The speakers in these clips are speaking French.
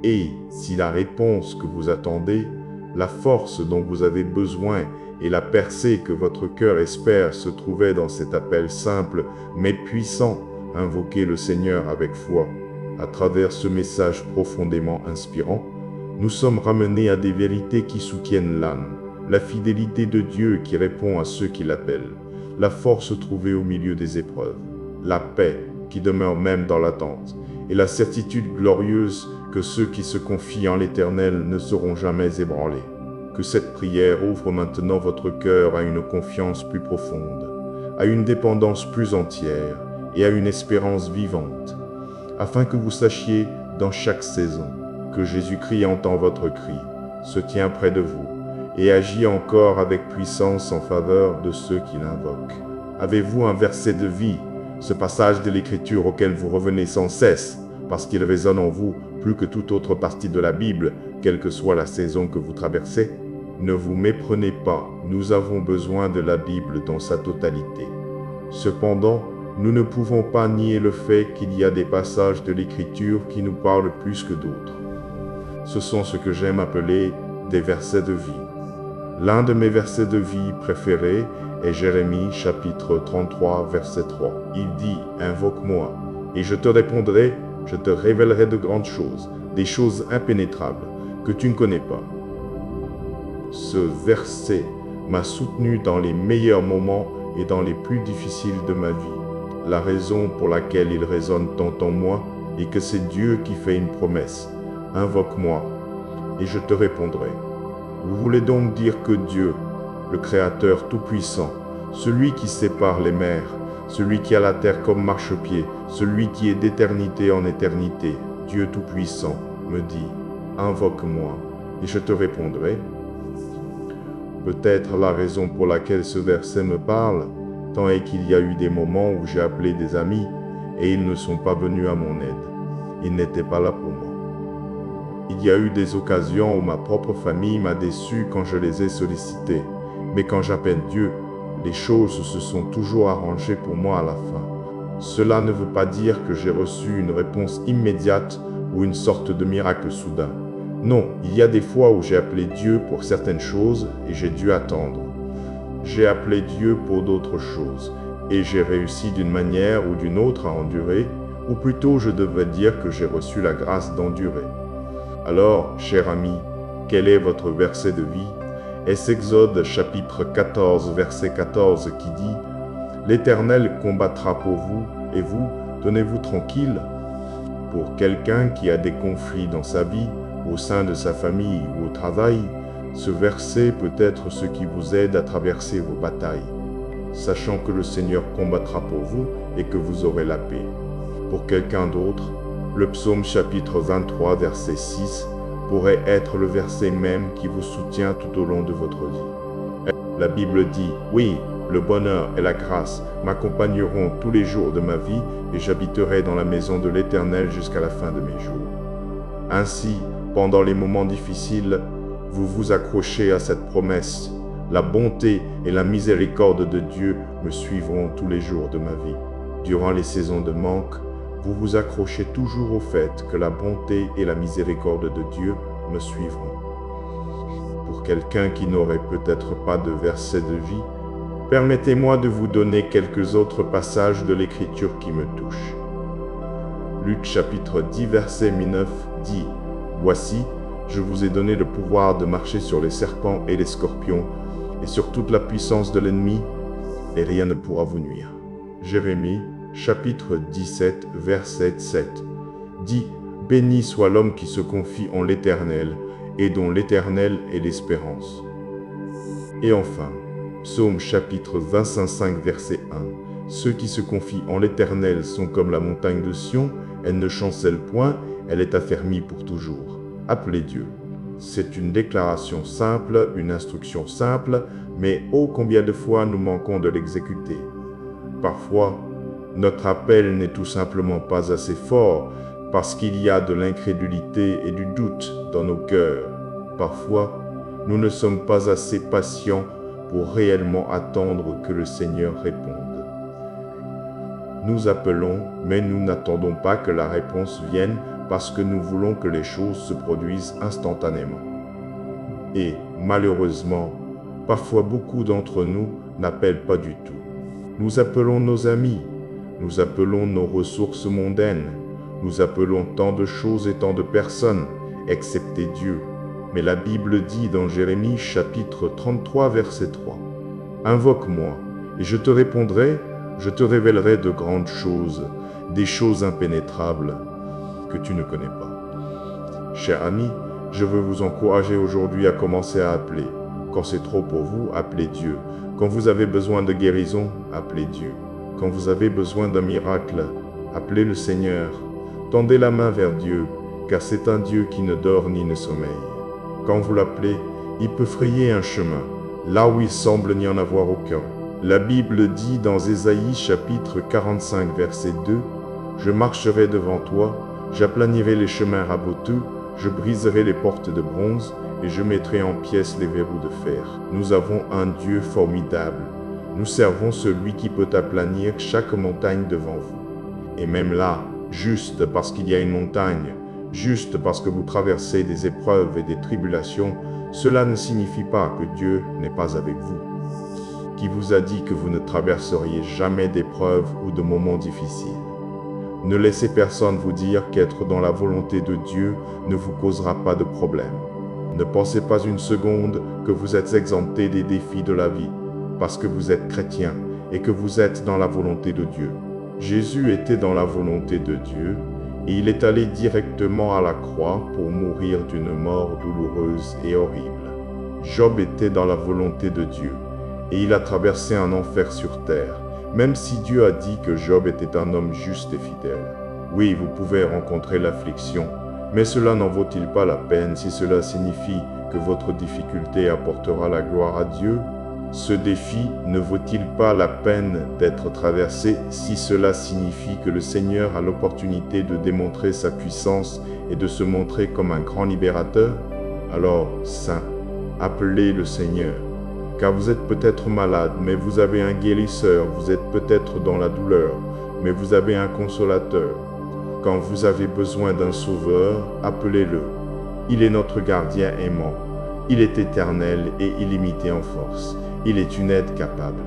Et si la réponse que vous attendez, la force dont vous avez besoin et la percée que votre cœur espère se trouvait dans cet appel simple mais puissant, invoquez le Seigneur avec foi. À travers ce message profondément inspirant, nous sommes ramenés à des vérités qui soutiennent l'âme, la fidélité de Dieu qui répond à ceux qui l'appellent, la force trouvée au milieu des épreuves, la paix qui demeure même dans l'attente, et la certitude glorieuse que ceux qui se confient en l'Éternel ne seront jamais ébranlés. Que cette prière ouvre maintenant votre cœur à une confiance plus profonde, à une dépendance plus entière et à une espérance vivante, afin que vous sachiez dans chaque saison que Jésus-Christ entend votre cri, se tient près de vous et agit encore avec puissance en faveur de ceux qui l'invoquent. Avez-vous un verset de vie, ce passage de l'Écriture auquel vous revenez sans cesse, parce qu'il résonne en vous plus que toute autre partie de la Bible, quelle que soit la saison que vous traversez? Ne vous méprenez pas, nous avons besoin de la Bible dans sa totalité. Cependant, nous ne pouvons pas nier le fait qu'il y a des passages de l'Écriture qui nous parlent plus que d'autres. Ce sont ce que j'aime appeler des versets de vie. L'un de mes versets de vie préférés est Jérémie chapitre 33 verset 3. Il dit « Invoque-moi, et je te répondrai, je te révélerai de grandes choses, des choses impénétrables que tu ne connais pas. » Ce verset m'a soutenu dans les meilleurs moments et dans les plus difficiles de ma vie. La raison pour laquelle il résonne tant en moi est que c'est Dieu qui fait une promesse. Invoque-moi et je te répondrai. Vous voulez donc dire que Dieu, le Créateur tout-puissant, celui qui sépare les mers, celui qui a la terre comme marchepied, celui qui est d'éternité en éternité, Dieu tout-puissant, me dit, invoque-moi et je te répondrai. Peut-être la raison pour laquelle ce verset me parle, tant est qu'il y a eu des moments où j'ai appelé des amis et ils ne sont pas venus à mon aide. Ils n'étaient pas là pour moi. Il y a eu des occasions où ma propre famille m'a déçu quand je les ai sollicités, mais quand j'appelle Dieu, les choses se sont toujours arrangées pour moi à la fin. Cela ne veut pas dire que j'ai reçu une réponse immédiate ou une sorte de miracle soudain. Non, il y a des fois où j'ai appelé Dieu pour certaines choses et j'ai dû attendre. J'ai appelé Dieu pour d'autres choses et j'ai réussi d'une manière ou d'une autre à endurer, ou plutôt je devrais dire que j'ai reçu la grâce d'endurer. Alors, cher ami, quel est votre verset de vie? Est-ce Exode chapitre 14, verset 14 qui dit « L'Éternel combattra pour vous, et vous, tenez-vous tranquille » Pour quelqu'un qui a des conflits dans sa vie, au sein de sa famille ou au travail, ce verset peut être ce qui vous aide à traverser vos batailles, sachant que le Seigneur combattra pour vous et que vous aurez la paix. Pour quelqu'un d'autre, le psaume chapitre 23, verset 6 pourrait être le verset même qui vous soutient tout au long de votre vie. La Bible dit, oui, le bonheur et la grâce m'accompagneront tous les jours de ma vie et j'habiterai dans la maison de l'Éternel jusqu'à la fin de mes jours. Ainsi, pendant les moments difficiles, vous vous accrochez à cette promesse. La bonté et la miséricorde de Dieu me suivront tous les jours de ma vie. Durant les saisons de manque, vous vous accrochez toujours au fait que la bonté et la miséricorde de Dieu me suivront. Pour quelqu'un qui n'aurait peut-être pas de verset de vie, permettez-moi de vous donner quelques autres passages de l'Écriture qui me touchent. Luc chapitre 10, verset 9 dit « Voici, je vous ai donné le pouvoir de marcher sur les serpents et les scorpions, et sur toute la puissance de l'ennemi, et rien ne pourra vous nuire. » Jérémie chapitre 17, verset 7 dit « Béni soit l'homme qui se confie en l'Éternel, et dont l'Éternel est l'espérance. » Et enfin, Psaume chapitre 25, verset 1 « Ceux qui se confient en l'Éternel sont comme la montagne de Sion, elle ne chancelle point, elle est affermie pour toujours. » Appelez Dieu. C'est une déclaration simple, une instruction simple, mais ô combien de fois nous manquons de l'exécuter. Parfois, notre appel n'est tout simplement pas assez fort parce qu'il y a de l'incrédulité et du doute dans nos cœurs. Parfois, nous ne sommes pas assez patients pour réellement attendre que le Seigneur réponde. Nous appelons, mais nous n'attendons pas que la réponse vienne parce que nous voulons que les choses se produisent instantanément. Et, malheureusement, parfois beaucoup d'entre nous n'appellent pas du tout. Nous appelons nos amis, nous appelons nos ressources mondaines, nous appelons tant de choses et tant de personnes, excepté Dieu. Mais la Bible dit dans Jérémie chapitre 33 verset 3, « Invoque-moi, et je te répondrai, je te révélerai de grandes choses, des choses impénétrables que tu ne connais pas. » Chers amis, je veux vous encourager aujourd'hui à commencer à appeler. Quand c'est trop pour vous, appelez Dieu. Quand vous avez besoin de guérison, appelez Dieu. Quand vous avez besoin d'un miracle, appelez le Seigneur. Tendez la main vers Dieu, car c'est un Dieu qui ne dort ni ne sommeille. Quand vous l'appelez, il peut frayer un chemin, là où il semble n'y en avoir aucun. La Bible dit dans Ésaïe chapitre 45 verset 2, « Je marcherai devant toi, j'aplanirai les chemins raboteux, je briserai les portes de bronze et je mettrai en pièces les verrous de fer. » Nous avons un Dieu formidable. Nous servons celui qui peut aplanir chaque montagne devant vous. Et même là, juste parce qu'il y a une montagne, juste parce que vous traversez des épreuves et des tribulations, cela ne signifie pas que Dieu n'est pas avec vous. Qui vous a dit que vous ne traverseriez jamais d'épreuves ou de moments difficiles? Ne laissez personne vous dire qu'être dans la volonté de Dieu ne vous causera pas de problème. Ne pensez pas une seconde que vous êtes exempté des défis de la vie, parce que vous êtes chrétien et que vous êtes dans la volonté de Dieu. Jésus était dans la volonté de Dieu et il est allé directement à la croix pour mourir d'une mort douloureuse et horrible. Job était dans la volonté de Dieu et il a traversé un enfer sur terre, même si Dieu a dit que Job était un homme juste et fidèle. Oui, vous pouvez rencontrer l'affliction, mais cela n'en vaut-il pas la peine si cela signifie que votre difficulté apportera la gloire à Dieu? Ce défi ne vaut-il pas la peine d'être traversé si cela signifie que le Seigneur a l'opportunité de démontrer sa puissance et de se montrer comme un grand libérateur? Alors, saints, appelez le Seigneur, car vous êtes peut-être malade, mais vous avez un guérisseur, vous êtes peut-être dans la douleur, mais vous avez un consolateur. Quand vous avez besoin d'un sauveur, appelez-le. Il est notre gardien aimant, il est éternel et illimité en force. Il est une aide capable.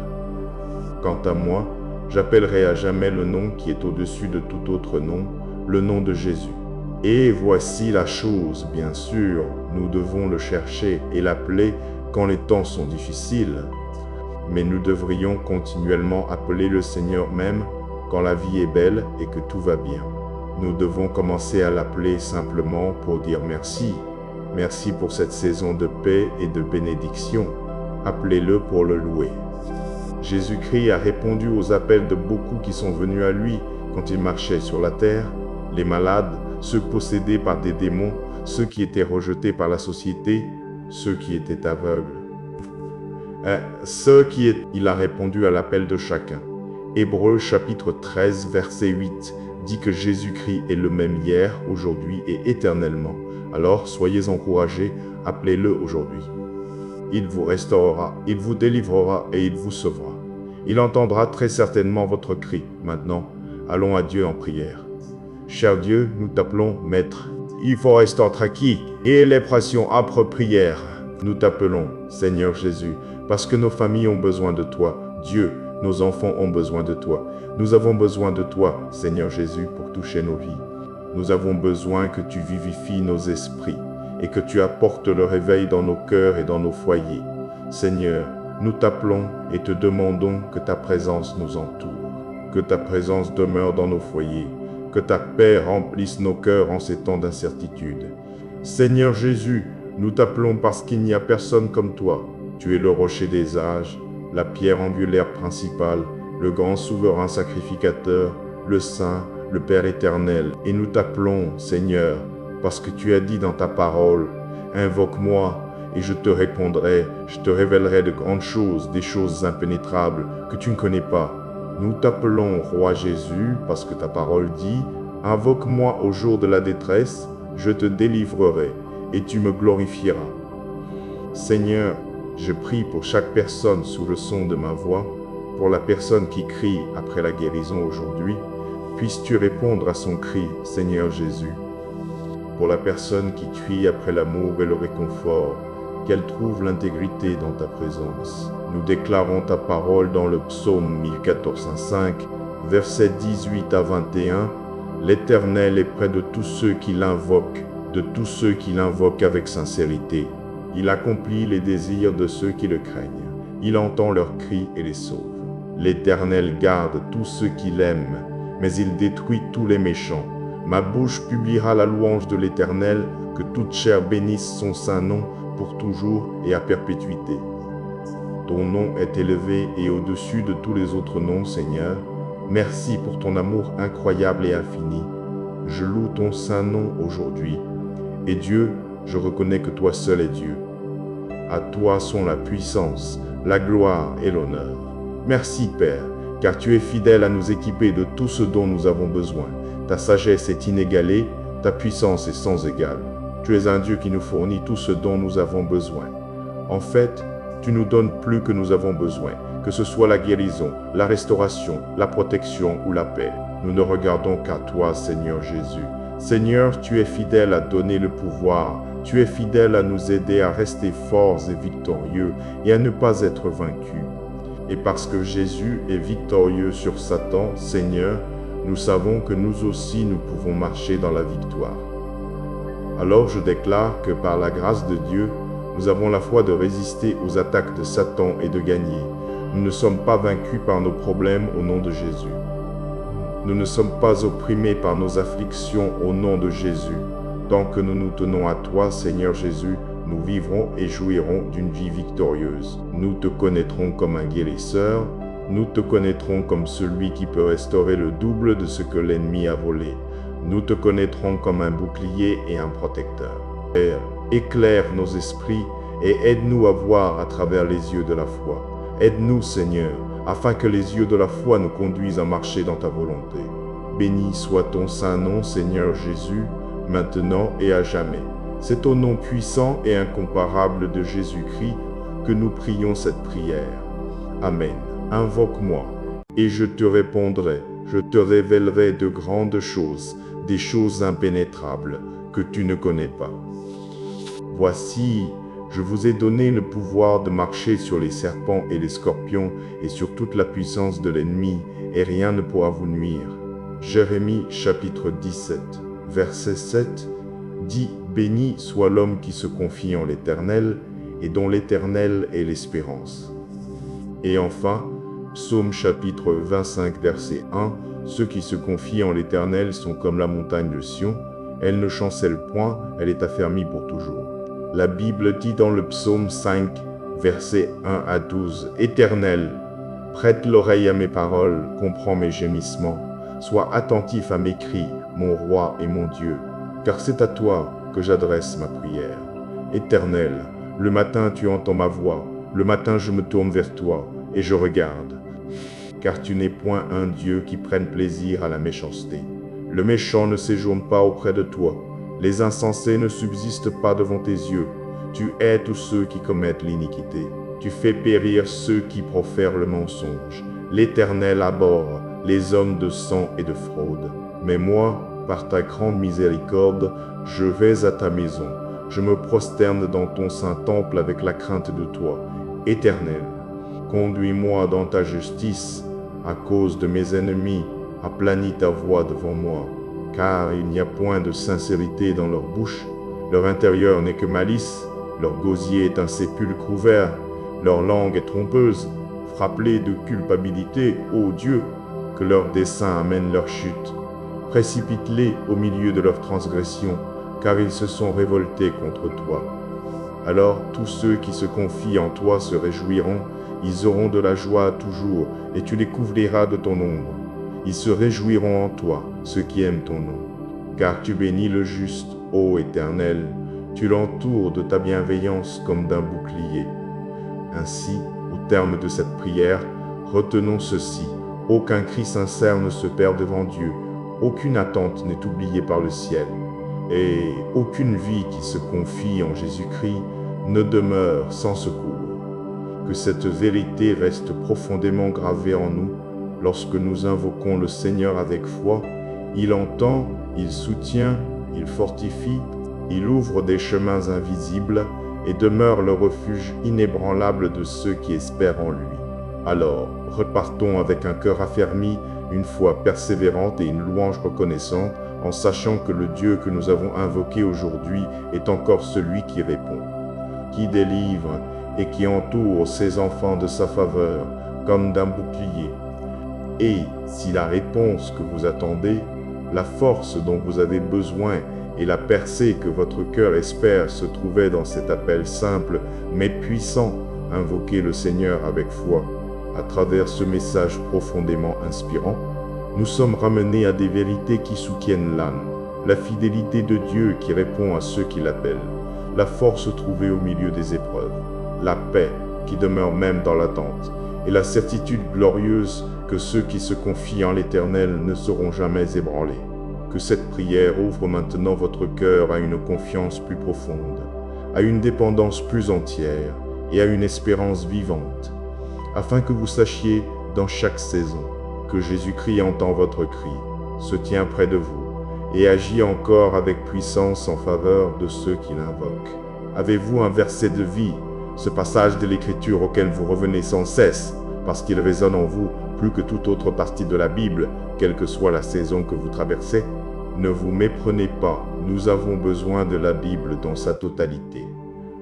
Quant à moi, j'appellerai à jamais le nom qui est au-dessus de tout autre nom, le nom de Jésus. Et voici la chose, bien sûr, nous devons le chercher et l'appeler quand les temps sont difficiles. Mais nous devrions continuellement appeler le Seigneur même quand la vie est belle et que tout va bien. Nous devons commencer à l'appeler simplement pour dire merci. Merci pour cette saison de paix et de bénédiction. Appelez-le pour le louer. Jésus-Christ a répondu aux appels de beaucoup qui sont venus à lui quand il marchait sur la terre, les malades, ceux possédés par des démons, ceux qui étaient rejetés par la société, ceux qui étaient aveugles. Il a répondu à l'appel de chacun. Hébreux chapitre 13 verset 8 dit que Jésus-Christ est le même hier, aujourd'hui et éternellement. Alors soyez encouragés, appelez-le aujourd'hui. Il vous restaurera, il vous délivrera et il vous sauvera. Il entendra très certainement votre cri. Maintenant, allons à Dieu en prière. Cher Dieu, nous t'appelons Maître. Il faut rester tranquille et les pressions âpres prières. Nous t'appelons, Seigneur Jésus, parce que nos familles ont besoin de toi. Dieu, nos enfants ont besoin de toi. Nous avons besoin de toi, Seigneur Jésus, pour toucher nos vies. Nous avons besoin que tu vivifies nos esprits et que tu apportes le réveil dans nos cœurs et dans nos foyers. Seigneur, nous t'appelons et te demandons que ta présence nous entoure, que ta présence demeure dans nos foyers, que ta paix remplisse nos cœurs en ces temps d'incertitude. Seigneur Jésus, nous t'appelons parce qu'il n'y a personne comme toi. Tu es le rocher des âges, la pierre angulaire principale, le grand souverain sacrificateur, le Saint, le Père éternel. Et nous t'appelons, Seigneur, parce que tu as dit dans ta parole, « Invoque-moi et je te répondrai, je te révélerai de grandes choses, des choses impénétrables que tu ne connais pas. » Nous t'appelons, Roi Jésus, parce que ta parole dit, « Invoque-moi au jour de la détresse, je te délivrerai et tu me glorifieras. » Seigneur, je prie pour chaque personne sous le son de ma voix, pour la personne qui crie après la guérison aujourd'hui. Puisses-tu répondre à son cri, Seigneur Jésus. pour la personne qui crie après l'amour et le réconfort, qu'elle trouve l'intégrité dans ta présence. Nous déclarons ta parole dans le psaume 1014-5, versets 18 à 21. L'Éternel est près de tous ceux qui l'invoquent, avec sincérité. Il accomplit les désirs de ceux qui le craignent. Il entend leurs cris et les sauve. L'Éternel garde tous ceux qui l'aiment, mais il détruit tous les méchants. Ma bouche publiera la louange de l'Éternel, que toute chair bénisse son saint nom pour toujours et à perpétuité. Ton nom est élevé et au-dessus de tous les autres noms, Seigneur. Merci pour ton amour incroyable et infini. Je loue ton saint nom aujourd'hui. Et Dieu, je reconnais que toi seul es Dieu. À toi sont la puissance, la gloire et l'honneur. Merci, Père, car tu es fidèle à nous équiper de tout ce dont nous avons besoin. Ta sagesse est inégalée, ta puissance est sans égale. Tu es un Dieu qui nous fournit tout ce dont nous avons besoin. En fait, tu nous donnes plus que nous avons besoin, que ce soit la guérison, la restauration, la protection ou la paix. Nous ne regardons qu'à toi, Seigneur Jésus. Seigneur, tu es fidèle à donner le pouvoir. Tu es fidèle à nous aider à rester forts et victorieux et à ne pas être vaincus. Et parce que Jésus est victorieux sur Satan, Seigneur, nous savons que nous aussi nous pouvons marcher dans la victoire. Alors je déclare que par la grâce de Dieu, nous avons la foi de résister aux attaques de Satan et de gagner. Nous ne sommes pas vaincus par nos problèmes au nom de Jésus. Nous ne sommes pas opprimés par nos afflictions au nom de Jésus. Tant que nous nous tenons à toi, Seigneur Jésus, nous vivrons et jouirons d'une vie victorieuse. Nous te connaîtrons comme un guérisseur, nous te connaîtrons comme celui qui peut restaurer le double de ce que l'ennemi a volé. Nous te connaîtrons comme un bouclier et un protecteur. Père, éclaire nos esprits et aide-nous à voir à travers les yeux de la foi. Aide-nous, Seigneur, afin que les yeux de la foi nous conduisent à marcher dans ta volonté. Béni soit ton saint nom, Seigneur Jésus, maintenant et à jamais. C'est au nom puissant et incomparable de Jésus-Christ que nous prions cette prière. Amen. Invoque-moi, et je te répondrai. Je te révélerai de grandes choses, des choses impénétrables que tu ne connais pas. Voici, je vous ai donné le pouvoir de marcher sur les serpents et les scorpions et sur toute la puissance de l'ennemi, et rien ne pourra vous nuire. Jérémie chapitre 17, verset 7 dit « Béni soit l'homme qui se confie en l'Éternel, et dont l'Éternel est l'espérance. » Et enfin, Psaume chapitre 25, verset 1, « Ceux qui se confient en l'Éternel sont comme la montagne de Sion, elle ne chancelle point, elle est affermie pour toujours. » La Bible dit dans le Psaume 5, versets 1 à 12, « Éternel, prête l'oreille à mes paroles, comprends mes gémissements, sois attentif à mes cris, mon roi et mon Dieu, car c'est à toi que j'adresse ma prière. Éternel, le matin tu entends ma voix, le matin je me tourne vers toi et je regarde, car tu n'es point un Dieu qui prenne plaisir à la méchanceté. Le méchant ne séjourne pas auprès de toi, les insensés ne subsistent pas devant tes yeux. Tu hais tous ceux qui commettent l'iniquité. Tu fais périr ceux qui profèrent le mensonge. L'Éternel abhorre les hommes de sang et de fraude. Mais moi, par ta grande miséricorde, je vais à ta maison. Je me prosterne dans ton saint temple avec la crainte de toi. Éternel, conduis-moi dans ta justice. À cause de mes ennemis, aplanis ta voix devant moi. Car il n'y a point de sincérité dans leur bouche, leur intérieur n'est que malice, leur gosier est un sépulcre ouvert, leur langue est trompeuse. Frappe-les de culpabilité, ô Dieu, que leurs desseins amènent leur chute. Précipite-les au milieu de leurs transgressions, car ils se sont révoltés contre toi. Alors tous ceux qui se confient en toi se réjouiront, ils auront de la joie toujours, et tu les couvriras de ton ombre. Ils se réjouiront en toi, ceux qui aiment ton nom. Car tu bénis le juste, ô Éternel, tu l'entoures de ta bienveillance comme d'un bouclier. Ainsi, au terme de cette prière, retenons ceci, aucun cri sincère ne se perd devant Dieu, aucune attente n'est oubliée par le ciel, et aucune vie qui se confie en Jésus-Christ ne demeure sans secours. Que cette vérité reste profondément gravée en nous. Lorsque nous invoquons le Seigneur avec foi, il entend, il soutient il fortifie, il ouvre des chemins invisibles et demeure le refuge inébranlable de ceux qui espèrent en lui. Alors, repartons avec un cœur affermi, une foi persévérante et une louange reconnaissante, en sachant que le Dieu que nous avons invoqué aujourd'hui est encore celui qui répond, qui délivre et qui entoure ses enfants de sa faveur comme d'un bouclier. Et si la réponse que vous attendez, la force dont vous avez besoin et la percée que votre cœur espère se trouvait dans cet appel simple mais puissant, invoquez le Seigneur avec foi. À travers ce message profondément inspirant, nous sommes ramenés à des vérités qui soutiennent l'âme, la fidélité de Dieu qui répond à ceux qui l'appellent, la force trouvée au milieu des épreuves, la paix qui demeure même dans l'attente, et la certitude glorieuse que ceux qui se confient en l'Éternel ne seront jamais ébranlés. Que cette prière ouvre maintenant votre cœur à une confiance plus profonde, à une dépendance plus entière et à une espérance vivante, afin que vous sachiez dans chaque saison que Jésus-Christ entend votre cri, se tient près de vous et agit encore avec puissance en faveur de ceux qui l'invoquent. Avez-vous un verset de vie, ce passage de l'Écriture auquel vous revenez sans cesse, parce qu'il résonne en vous plus que toute autre partie de la Bible, quelle que soit la saison que vous traversez? Ne vous méprenez pas, nous avons besoin de la Bible dans sa totalité.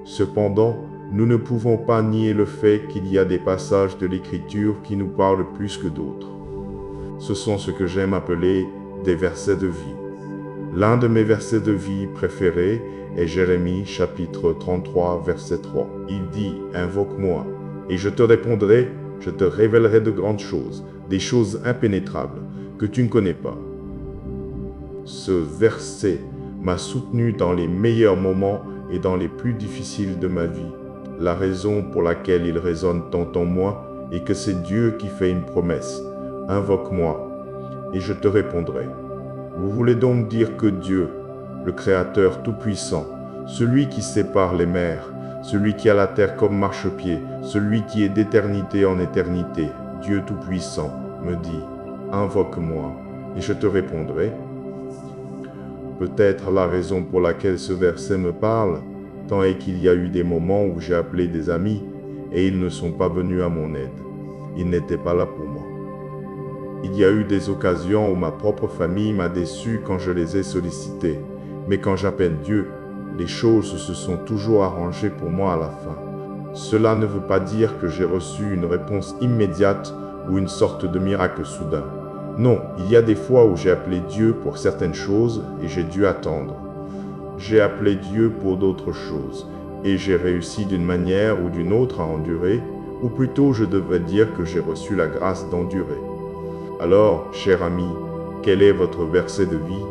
Cependant, nous ne pouvons pas nier le fait qu'il y a des passages de l'Écriture qui nous parlent plus que d'autres. Ce sont ce que j'aime appeler des versets de vie. L'un de mes versets de vie préférés est Jérémie chapitre 33 verset 3. Il dit « Invoque-moi, et je te répondrai, je te révélerai de grandes choses, des choses impénétrables que tu ne connais pas. » Ce verset m'a soutenu dans les meilleurs moments et dans les plus difficiles de ma vie. La raison pour laquelle il résonne tant en moi est que c'est Dieu qui fait une promesse. Invoque-moi, et je te répondrai. Vous voulez donc dire que Dieu, le Créateur tout-puissant, celui qui sépare les mers, celui qui a la terre comme marchepied, celui qui est d'éternité en éternité, Dieu tout-puissant, me dit, invoque-moi, et je te répondrai. Peut-être la raison pour laquelle ce verset me parle, tant est qu'il y a eu des moments où j'ai appelé des amis, et ils ne sont pas venus à mon aide. Ils n'étaient pas là pour moi. Il y a eu des occasions où ma propre famille m'a déçu quand je les ai sollicités, mais quand j'appelle Dieu, les choses se sont toujours arrangées pour moi à la fin. Cela ne veut pas dire que j'ai reçu une réponse immédiate ou une sorte de miracle soudain. Non, il y a des fois où j'ai appelé Dieu pour certaines choses et j'ai dû attendre. J'ai appelé Dieu pour d'autres choses et j'ai réussi d'une manière ou d'une autre à endurer, ou plutôt je devrais dire que j'ai reçu la grâce d'endurer. Alors, cher ami, quel est votre verset de vie?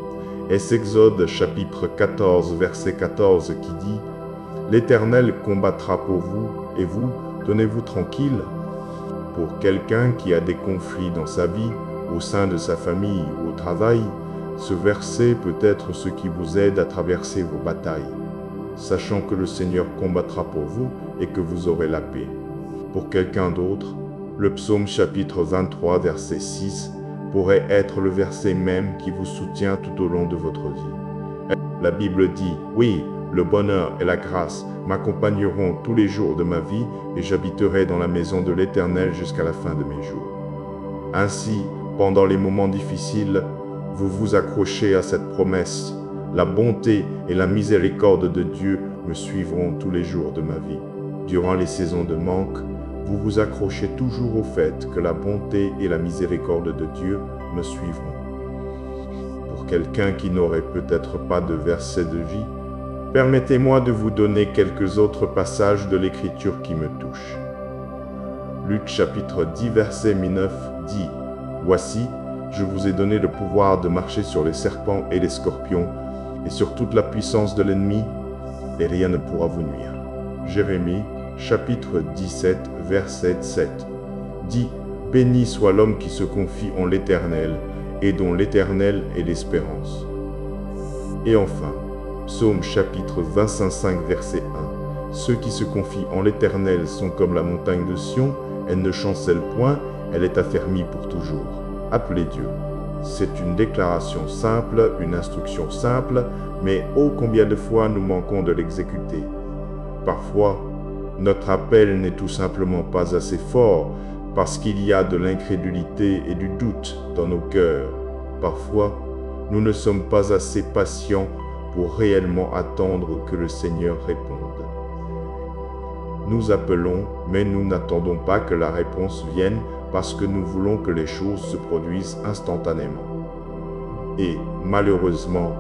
Est-ce Exode chapitre 14, verset 14 qui dit « L'Éternel combattra pour vous, et vous, tenez-vous tranquille ». Pour quelqu'un qui a des conflits dans sa vie, au sein de sa famille ou au travail, ce verset peut être ce qui vous aide à traverser vos batailles, sachant que le Seigneur combattra pour vous et que vous aurez la paix. Pour quelqu'un d'autre, le psaume chapitre 23, verset 6 pourrait être le verset même qui vous soutient tout au long de votre vie. La Bible dit, oui, le bonheur et la grâce m'accompagneront tous les jours de ma vie et j'habiterai dans la maison de l'Éternel jusqu'à la fin de mes jours. Ainsi, pendant les moments difficiles, vous vous accrochez à cette promesse. La bonté et la miséricorde de Dieu me suivront tous les jours de ma vie. Durant les saisons de manque, vous vous accrochez toujours au fait que la bonté et la miséricorde de Dieu me suivront. Pour quelqu'un qui n'aurait peut-être pas de verset de vie, permettez-moi de vous donner quelques autres passages de l'Écriture qui me touchent. Luc chapitre 10, verset 9 dit « Voici, je vous ai donné le pouvoir de marcher sur les serpents et les scorpions, et sur toute la puissance de l'ennemi, et rien ne pourra vous nuire. » Jérémie chapitre 17, verset 7 dit « Béni soit l'homme qui se confie en l'Éternel, et dont l'Éternel est l'espérance. » Et enfin, Psaume chapitre 25, verset 1 « Ceux qui se confient en l'Éternel sont comme la montagne de Sion, elle ne chancelle point, elle est affermie pour toujours. » Appelez Dieu. C'est une déclaration simple, une instruction simple, mais ô combien de fois nous manquons de l'exécuter. Parfois, notre appel n'est tout simplement pas assez fort parce qu'il y a de l'incrédulité et du doute dans nos cœurs. Parfois, nous ne sommes pas assez patients pour réellement attendre que le Seigneur réponde. Nous appelons, mais nous n'attendons pas que la réponse vienne parce que nous voulons que les choses se produisent instantanément. Et malheureusement,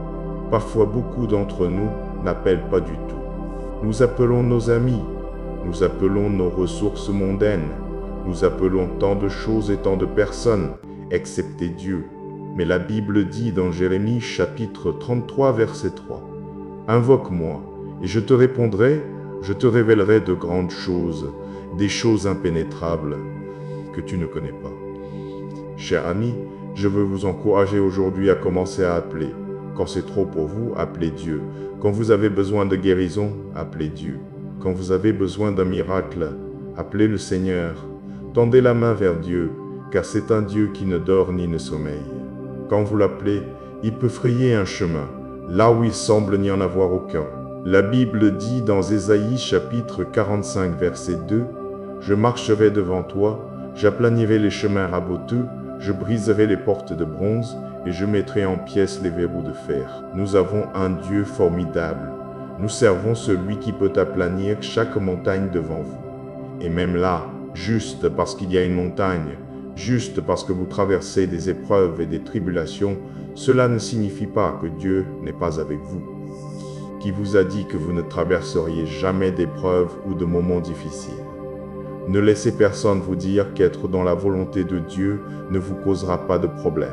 parfois beaucoup d'entre nous n'appellent pas du tout. Nous appelons nos amis, nous appelons nos ressources mondaines, nous appelons tant de choses et tant de personnes, excepté Dieu. Mais la Bible dit dans Jérémie chapitre 33 verset 3, « Invoque-moi, et je te répondrai, je te révélerai de grandes choses, des choses impénétrables que tu ne connais pas. » Chers amis, je veux vous encourager aujourd'hui à commencer à appeler. Quand c'est trop pour vous, appelez Dieu. Quand vous avez besoin de guérison, appelez Dieu. Quand vous avez besoin d'un miracle, appelez le Seigneur. Tendez la main vers Dieu, car c'est un Dieu qui ne dort ni ne sommeille. Quand vous l'appelez, il peut frayer un chemin, là où il semble n'y en avoir aucun. La Bible dit dans Ésaïe chapitre 45 verset 2, « Je marcherai devant toi, j'aplanirai les chemins raboteux, je briserai les portes de bronze et je mettrai en pièces les verrous de fer. » Nous avons un Dieu formidable. Nous servons celui qui peut aplanir chaque montagne devant vous. Et même là, juste parce qu'il y a une montagne, juste parce que vous traversez des épreuves et des tribulations, cela ne signifie pas que Dieu n'est pas avec vous. Qui vous a dit que vous ne traverseriez jamais d'épreuves ou de moments difficiles? Ne laissez personne vous dire qu'être dans la volonté de Dieu ne vous causera pas de problème.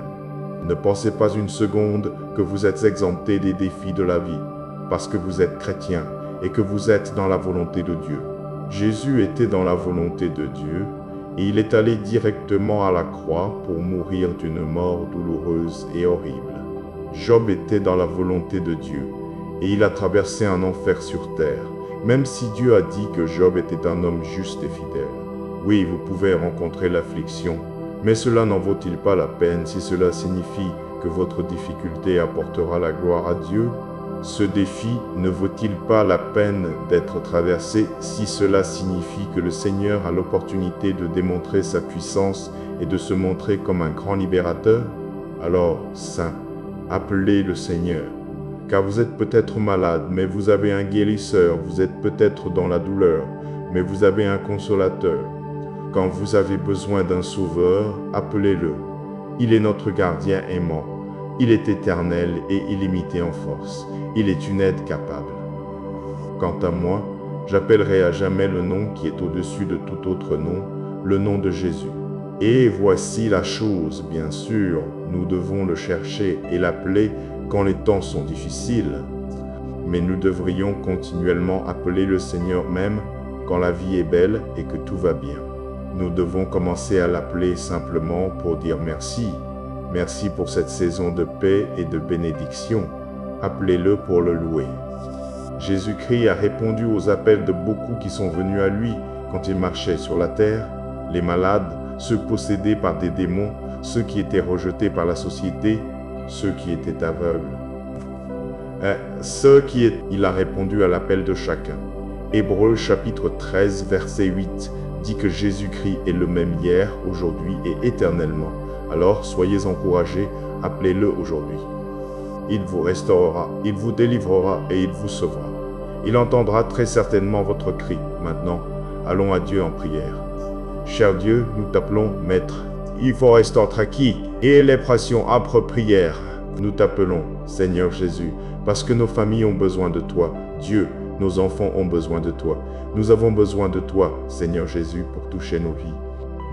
Ne pensez pas une seconde que vous êtes exempté des défis de la vie, parce que vous êtes chrétien et que vous êtes dans la volonté de Dieu. Jésus était dans la volonté de Dieu et il est allé directement à la croix pour mourir d'une mort douloureuse et horrible. Job était dans la volonté de Dieu et il a traversé un enfer sur terre, même si Dieu a dit que Job était un homme juste et fidèle. Oui, vous pouvez rencontrer l'affliction, mais cela n'en vaut-il pas la peine si cela signifie que votre difficulté apportera la gloire à Dieu? Ce défi ne vaut-il pas la peine d'être traversé si cela signifie que le Seigneur a l'opportunité de démontrer sa puissance et de se montrer comme un grand libérateur? Alors, saints, appelez le Seigneur. Car vous êtes peut-être malade, mais vous avez un guérisseur, vous êtes peut-être dans la douleur, mais vous avez un consolateur. Quand vous avez besoin d'un sauveur, appelez-le. Il est notre gardien aimant, il est éternel et illimité en force, il est une aide capable. Quant à moi, j'appellerai à jamais le nom qui est au-dessus de tout autre nom, le nom de Jésus. Et voici la chose, bien sûr, nous devons le chercher et l'appeler quand les temps sont difficiles. Mais nous devrions continuellement appeler le Seigneur même quand la vie est belle et que tout va bien. Nous devons commencer à l'appeler simplement pour dire merci. Merci pour cette saison de paix et de bénédiction. Appelez-le pour le louer. Jésus-Christ a répondu aux appels de beaucoup qui sont venus à lui quand il marchait sur la terre, les malades, ceux possédés par des démons, ceux qui étaient rejetés par la société, ceux qui étaient aveugles. Il a répondu à l'appel de chacun. Hébreux chapitre 13 verset 8 dit que Jésus-Christ est le même hier, aujourd'hui et éternellement. Alors soyez encouragés, appelez-le aujourd'hui. Il vous restaurera, il vous délivrera et il vous sauvera. Il entendra très certainement votre cri. Maintenant, allons à Dieu en prière. Cher Dieu, nous t'appelons Maître. Il faut rester tranquille et les pressions âpres prières. Nous t'appelons, Seigneur Jésus, parce que nos familles ont besoin de toi. Dieu, nos enfants ont besoin de toi. Nous avons besoin de toi, Seigneur Jésus, pour toucher nos vies.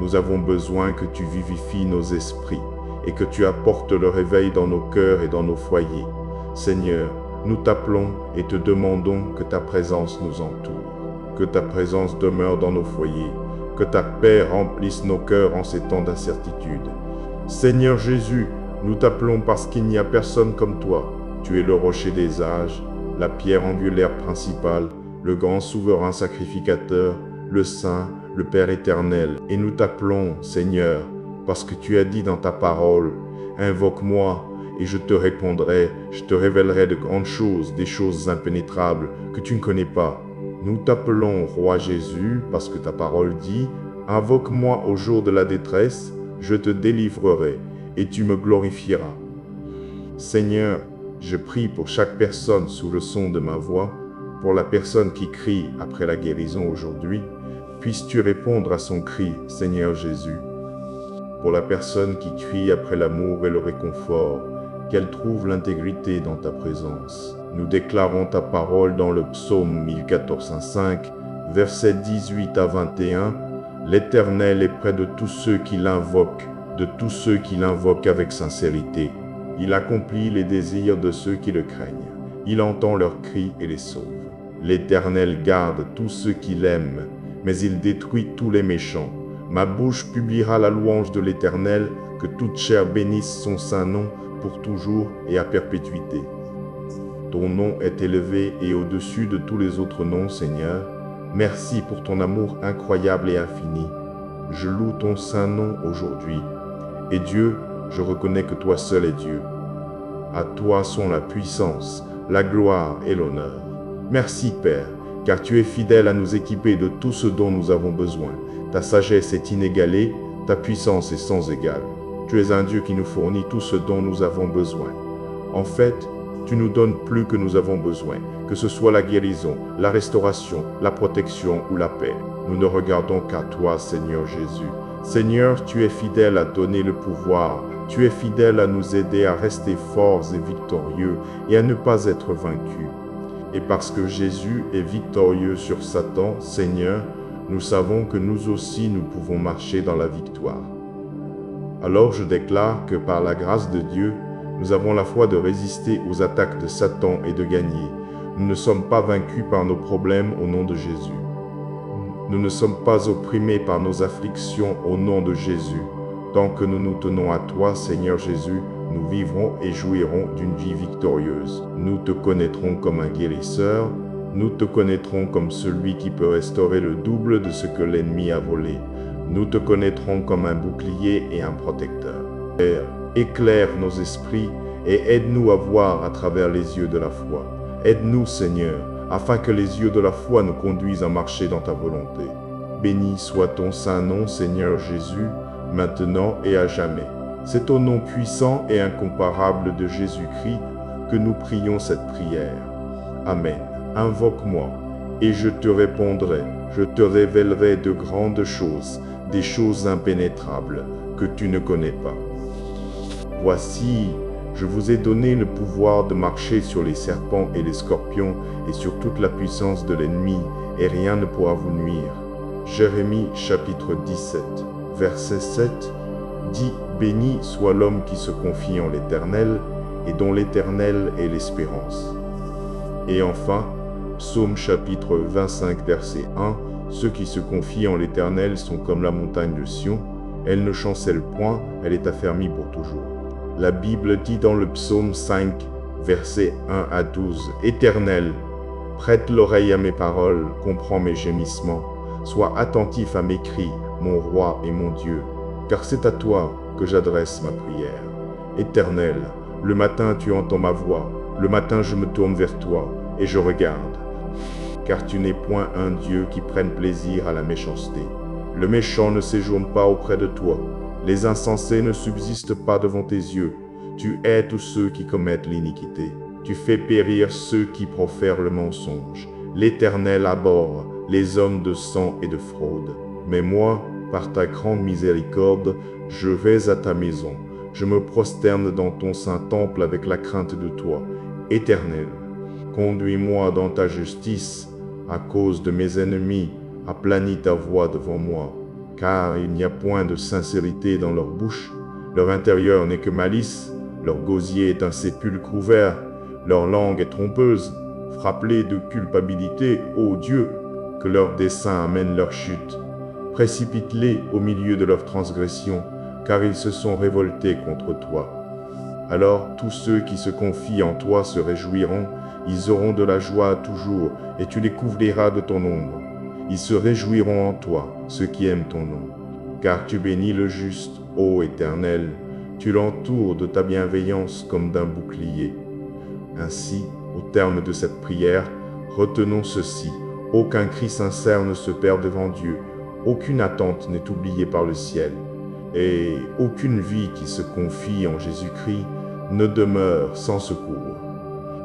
Nous avons besoin que tu vivifies nos esprits et que tu apportes le réveil dans nos cœurs et dans nos foyers. Seigneur, nous t'appelons et te demandons que ta présence nous entoure, que ta présence demeure dans nos foyers, que ta paix remplisse nos cœurs en ces temps d'incertitude. Seigneur Jésus, nous t'appelons parce qu'il n'y a personne comme toi. Tu es le rocher des âges, la pierre angulaire principale, le grand souverain sacrificateur, le Saint, le Père éternel. Et nous t'appelons, Seigneur, parce que tu as dit dans ta parole, Invoque-moi et je te répondrai, je te révélerai de grandes choses, des choses impénétrables que tu ne connais pas. Nous t'appelons Roi Jésus parce que ta parole dit, invoque-moi au jour de la détresse, je te délivrerai et tu me glorifieras. Seigneur, je prie pour chaque personne sous le son de ma voix, pour la personne qui crie après la guérison aujourd'hui, puisses-tu répondre à son cri, Seigneur Jésus. Pour la personne qui crie après l'amour et le réconfort, qu'elle trouve l'intégrité dans ta présence. Nous déclarons ta parole dans le psaume 1014-5, versets 18 à 21. L'Éternel est près de tous ceux qui l'invoquent, de tous ceux qui l'invoquent avec sincérité. Il accomplit les désirs de ceux qui le craignent. Il entend leurs cris et les sauve. L'Éternel garde tous ceux qui l'aiment, mais il détruit tous les méchants. Ma bouche publiera la louange de l'Éternel, que toute chair bénisse son saint nom pour toujours et à perpétuité. Ton nom est élevé et au-dessus de tous les autres noms, Seigneur. Merci pour ton amour incroyable et infini. Je loue ton saint nom aujourd'hui. Et Dieu, je reconnais que toi seul es Dieu. À toi sont la puissance, la gloire et l'honneur. Merci Père, car tu es fidèle à nous équiper de tout ce dont nous avons besoin. Ta sagesse est inégalée, ta puissance est sans égale. Tu es un Dieu qui nous fournit tout ce dont nous avons besoin. En fait, tu nous donnes plus que nous avons besoin, que ce soit la guérison, la restauration, la protection ou la paix. Nous ne regardons qu'à toi, Seigneur Jésus. Seigneur, tu es fidèle à donner le pouvoir. Tu es fidèle à nous aider à rester forts et victorieux et à ne pas être vaincus. Et parce que Jésus est victorieux sur Satan, Seigneur, nous savons que nous aussi nous pouvons marcher dans la victoire. Alors je déclare que par la grâce de Dieu, nous avons la foi de résister aux attaques de Satan et de gagner. Nous ne sommes pas vaincus par nos problèmes au nom de Jésus. Nous ne sommes pas opprimés par nos afflictions au nom de Jésus. Tant que nous nous tenons à toi, Seigneur Jésus, nous vivrons et jouirons d'une vie victorieuse. Nous te connaîtrons comme un guérisseur, nous te connaîtrons comme celui qui peut restaurer le double de ce que l'ennemi a volé. Nous te connaîtrons comme un bouclier et un protecteur. Père, éclaire nos esprits et aide-nous à voir à travers les yeux de la foi. Aide-nous, Seigneur, afin que les yeux de la foi nous conduisent à marcher dans ta volonté. Béni soit ton saint nom, Seigneur Jésus, maintenant et à jamais. C'est au nom puissant et incomparable de Jésus-Christ que nous prions cette prière. Amen. Invoque-moi, et je te répondrai. Je te révélerai de grandes choses, des choses impénétrables que tu ne connais pas. Voici, je vous ai donné le pouvoir de marcher sur les serpents et les scorpions et sur toute la puissance de l'ennemi, et rien ne pourra vous nuire. Jérémie chapitre 17, verset 7 dit « Béni soit l'homme qui se confie en l'Éternel, et dont l'Éternel est l'espérance. » Et enfin, Psaume chapitre 25, verset 1, « Ceux qui se confient en l'Éternel sont comme la montagne de Sion, elle ne chancelle point, elle est affermie pour toujours. » La Bible dit dans le Psaume 5, versets 1 à 12, « Éternel, prête l'oreille à mes paroles, comprends mes gémissements, sois attentif à mes cris, mon roi et mon Dieu, car c'est à toi que j'adresse ma prière. Éternel, le matin tu entends ma voix, le matin je me tourne vers toi et je regarde, car tu n'es point un Dieu qui prenne plaisir à la méchanceté. Le méchant ne séjourne pas auprès de toi, les insensés ne subsistent pas devant tes yeux. Tu hais tous ceux qui commettent l'iniquité. Tu fais périr ceux qui profèrent le mensonge. L'Éternel abhorre les hommes de sang et de fraude. Mais moi, par ta grande miséricorde, je vais à ta maison. Je me prosterne dans ton saint temple avec la crainte de toi. Éternel, conduis-moi dans ta justice. À cause de mes ennemis, aplanis ta voix devant moi. Car il n'y a point de sincérité dans leur bouche. Leur intérieur n'est que malice. Leur gosier est un sépulcre ouvert. Leur langue est trompeuse. Frappe-les de culpabilité, ô Dieu, que leurs desseins amènent leur chute. Précipite-les au milieu de leurs transgressions, car ils se sont révoltés contre toi. Alors tous ceux qui se confient en toi se réjouiront, ils auront de la joie toujours, et tu les couvriras de ton ombre. Ils se réjouiront en toi, ceux qui aiment ton nom. Car tu bénis le juste, ô Éternel, Tu l'entoures de ta bienveillance comme d'un bouclier. Ainsi, au terme de cette prière, retenons ceci. Aucun cri sincère ne se perd devant Dieu. Aucune attente n'est oubliée par le ciel. Et aucune vie qui se confie en Jésus-Christ ne demeure sans secours.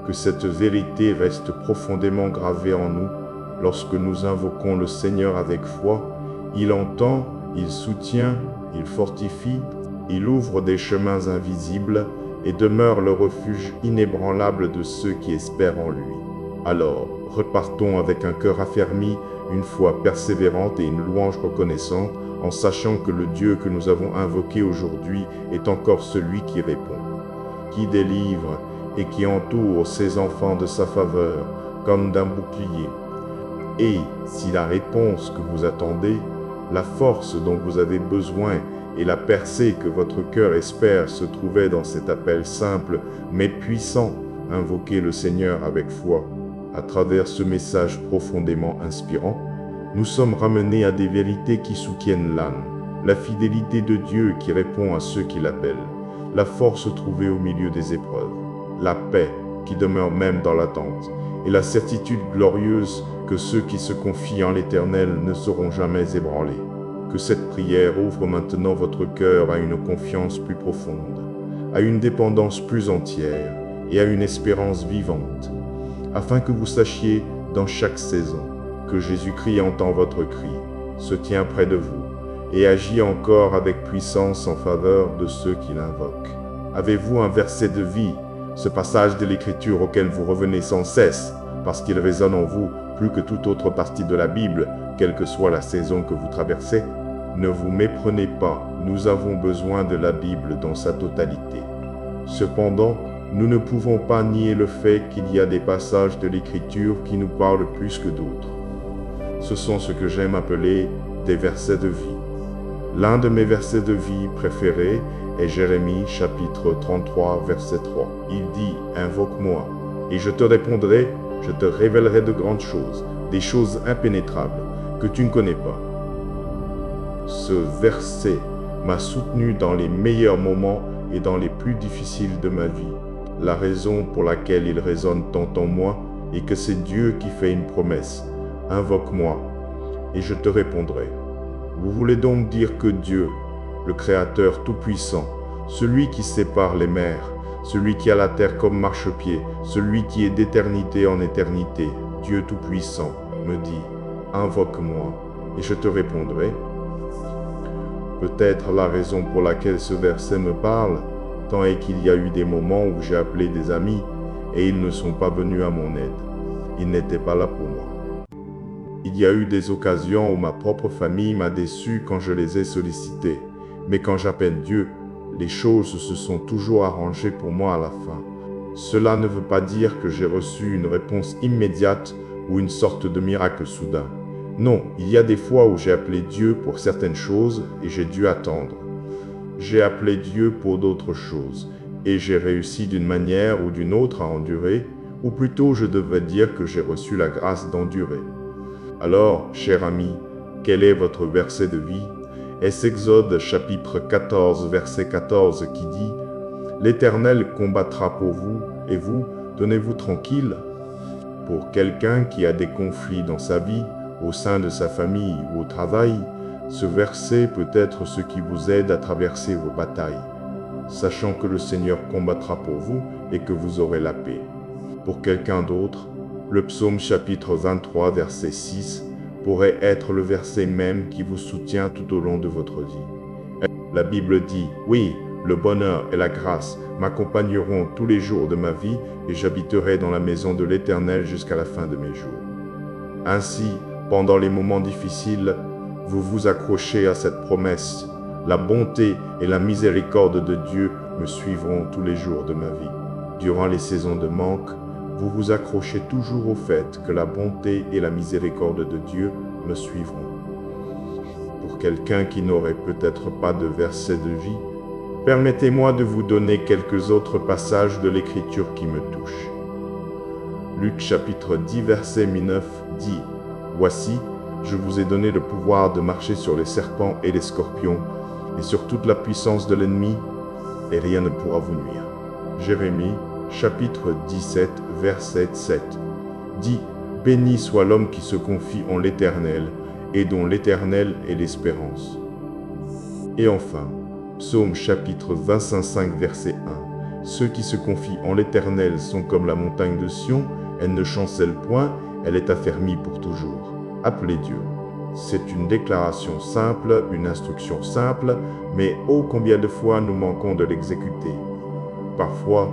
Que cette vérité reste profondément gravée en nous. Lorsque nous invoquons le Seigneur avec foi, il entend, il soutient, il fortifie, il ouvre des chemins invisibles et demeure le refuge inébranlable de ceux qui espèrent en lui. Alors, repartons avec un cœur affermi, une foi persévérante et une louange reconnaissante, en sachant que le Dieu que nous avons invoqué aujourd'hui est encore celui qui répond, qui délivre et qui entoure ses enfants de sa faveur comme d'un bouclier. Et si la réponse que vous attendez, la force dont vous avez besoin et la percée que votre cœur espère se trouvait dans cet appel simple mais puissant, invoquez le Seigneur avec foi. À travers ce message profondément inspirant, nous sommes ramenés à des vérités qui soutiennent l'âme, la fidélité de Dieu qui répond à ceux qui l'appellent, la force trouvée au milieu des épreuves, la paix qui demeure même dans l'attente, et la certitude glorieuse que ceux qui se confient en l'Éternel ne seront jamais ébranlés. Que cette prière ouvre maintenant votre cœur à une confiance plus profonde, à une dépendance plus entière et à une espérance vivante, afin que vous sachiez dans chaque saison que Jésus-Christ entend votre cri, se tient près de vous et agit encore avec puissance en faveur de ceux qui l'invoquent. Avez-vous un verset de vie, ce passage de l'Écriture auquel vous revenez sans cesse, parce qu'il résonne en vous plus que toute autre partie de la Bible, quelle que soit la saison que vous traversez? Ne vous méprenez pas, nous avons besoin de la Bible dans sa totalité. Cependant, nous ne pouvons pas nier le fait qu'il y a des passages de l'Écriture qui nous parlent plus que d'autres. Ce sont ce que j'aime appeler des versets de vie. L'un de mes versets de vie préférés est Jérémie chapitre 33 verset 3. Il dit « Invoque-moi, et je te répondrai, je te révélerai de grandes choses, des choses impénétrables que tu ne connais pas. » Ce verset m'a soutenu dans les meilleurs moments et dans les plus difficiles de ma vie. La raison pour laquelle il résonne tant en moi est que c'est Dieu qui fait une promesse. Invoque-moi, et je te répondrai. Vous voulez donc dire que Dieu, le Créateur tout-puissant, celui qui sépare les mers, celui qui a la terre comme marchepied, celui qui est d'éternité en éternité, Dieu tout-puissant, me dit, invoque-moi, et je te répondrai. Peut-être la raison pour laquelle ce verset me parle, tant est qu'il y a eu des moments où j'ai appelé des amis, et ils ne sont pas venus à mon aide. Ils n'étaient pas là pour moi. Il y a eu des occasions où ma propre famille m'a déçu quand je les ai sollicités, mais quand j'appelle Dieu, les choses se sont toujours arrangées pour moi à la fin. Cela ne veut pas dire que j'ai reçu une réponse immédiate ou une sorte de miracle soudain. Non, il y a des fois où j'ai appelé Dieu pour certaines choses et j'ai dû attendre. J'ai appelé Dieu pour d'autres choses et j'ai réussi d'une manière ou d'une autre à endurer, ou plutôt je devrais dire que j'ai reçu la grâce d'endurer. Alors, cher ami, quel est votre verset de vie? Est-ce Exode chapitre 14, verset 14 qui dit « L'Éternel combattra pour vous, et vous, tenez-vous tranquille ». Pour quelqu'un qui a des conflits dans sa vie, au sein de sa famille ou au travail, ce verset peut être ce qui vous aide à traverser vos batailles, sachant que le Seigneur combattra pour vous et que vous aurez la paix. Pour quelqu'un d'autre, le psaume chapitre 23, verset 6 pourrait être le verset même qui vous soutient tout au long de votre vie. La Bible dit, oui, le bonheur et la grâce m'accompagneront tous les jours de ma vie et j'habiterai dans la maison de l'Éternel jusqu'à la fin de mes jours. Ainsi, pendant les moments difficiles, vous vous accrochez à cette promesse. La bonté et la miséricorde de Dieu me suivront tous les jours de ma vie. Durant les saisons de manque, vous vous accrochez toujours au fait que la bonté et la miséricorde de Dieu me suivront. Pour quelqu'un qui n'aurait peut-être pas de verset de vie, permettez-moi de vous donner quelques autres passages de l'Écriture qui me touchent. Luc chapitre 10, verset 9 dit « Voici, je vous ai donné le pouvoir de marcher sur les serpents et les scorpions, et sur toute la puissance de l'ennemi, et rien ne pourra vous nuire. Jérémie, chapitre 17, verset 7, dit « Béni soit l'homme qui se confie en l'Éternel, et dont l'Éternel est l'espérance. » Et enfin, Psaume chapitre 25, verset 1, « Ceux qui se confient en l'Éternel sont comme la montagne de Sion, elle ne chancelle point, elle est affermie pour toujours. » Appelez Dieu. C'est une déclaration simple, une instruction simple, mais ô combien de fois nous manquons de l'exécuter. Parfois,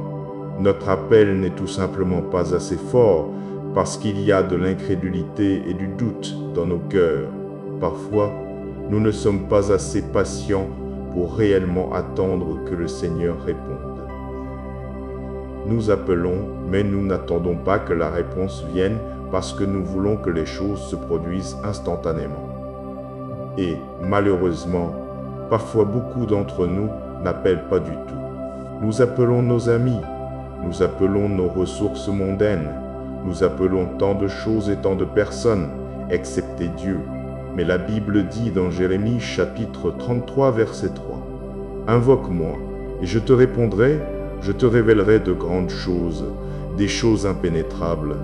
notre appel n'est tout simplement pas assez fort parce qu'il y a de l'incrédulité et du doute dans nos cœurs. Parfois, nous ne sommes pas assez patients pour réellement attendre que le Seigneur réponde. Nous appelons, mais nous n'attendons pas que la réponse vienne parce que nous voulons que les choses se produisent instantanément. Et malheureusement, parfois beaucoup d'entre nous n'appellent pas du tout. Nous appelons nos amis, nous appelons nos ressources mondaines, nous appelons tant de choses et tant de personnes, excepté Dieu. Mais la Bible dit dans Jérémie chapitre 33 verset 3, « Invoque-moi, et je te répondrai, je te révélerai de grandes choses, des choses impénétrables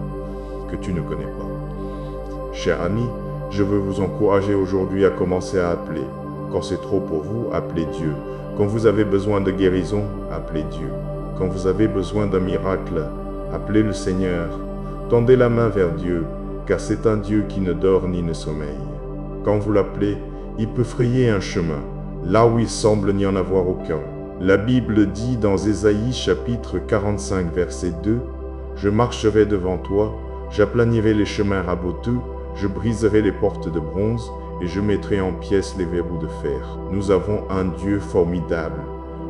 que tu ne connais pas. » Chers amis, je veux vous encourager aujourd'hui à commencer à appeler. Quand c'est trop pour vous, appelez Dieu. Quand vous avez besoin de guérison, appelez Dieu. Quand vous avez besoin d'un miracle, appelez le Seigneur. Tendez la main vers Dieu, car c'est un Dieu qui ne dort ni ne sommeille. Quand vous l'appelez, il peut frayer un chemin, là où il semble n'y en avoir aucun. La Bible dit dans Ésaïe chapitre 45 verset 2, « Je marcherai devant toi, j'aplanirai les chemins raboteux, je briserai les portes de bronze et je mettrai en pièces les verrous de fer. » Nous avons un Dieu formidable.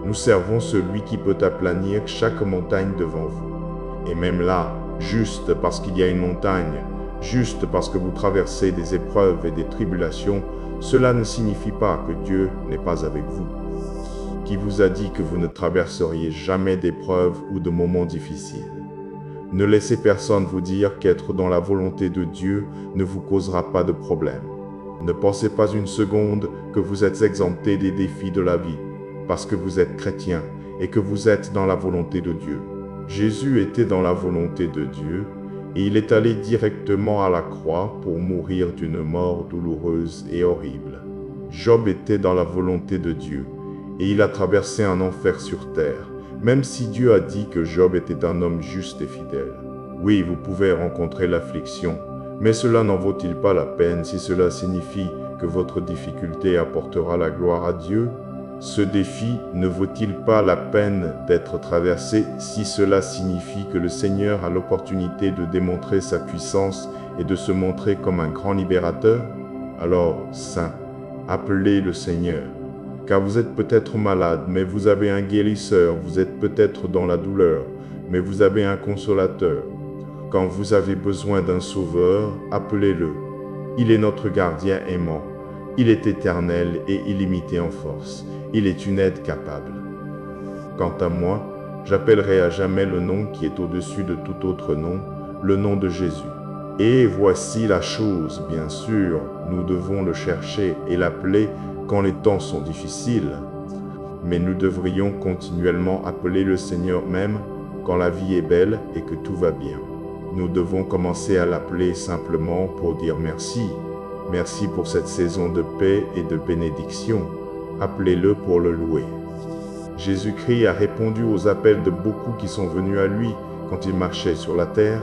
Nous servons celui qui peut aplanir chaque montagne devant vous. Et même là, juste parce qu'il y a une montagne, juste parce que vous traversez des épreuves et des tribulations, cela ne signifie pas que Dieu n'est pas avec vous. Qui vous a dit que vous ne traverseriez jamais d'épreuves ou de moments difficiles? Ne laissez personne vous dire qu'être dans la volonté de Dieu ne vous causera pas de problème. Ne pensez pas une seconde que vous êtes exempté des défis de la vie, parce que vous êtes chrétien et que vous êtes dans la volonté de Dieu. Jésus était dans la volonté de Dieu et il est allé directement à la croix pour mourir d'une mort douloureuse et horrible. Job était dans la volonté de Dieu et il a traversé un enfer sur terre, même si Dieu a dit que Job était un homme juste et fidèle. Oui, vous pouvez rencontrer l'affliction, mais cela n'en vaut-il pas la peine si cela signifie que votre difficulté apportera la gloire à Dieu? Ce défi ne vaut-il pas la peine d'être traversé si cela signifie que le Seigneur a l'opportunité de démontrer sa puissance et de se montrer comme un grand libérateur? Alors, saints, appelez le Seigneur. Car vous êtes peut-être malade, mais vous avez un guérisseur. Vous êtes peut-être dans la douleur, mais vous avez un consolateur. Quand vous avez besoin d'un sauveur, appelez-le. Il est notre gardien aimant. Il est éternel et illimité en force. Il est une aide capable. Quant à moi, j'appellerai à jamais le nom qui est au-dessus de tout autre nom, le nom de Jésus. Et voici la chose, bien sûr, nous devons le chercher et l'appeler quand les temps sont difficiles. Mais nous devrions continuellement appeler le Seigneur même quand la vie est belle et que tout va bien. Nous devons commencer à l'appeler simplement pour dire merci. Merci pour cette saison de paix et de bénédiction. Appelez-le pour le louer. Jésus-Christ a répondu aux appels de beaucoup qui sont venus à lui quand il marchait sur la terre,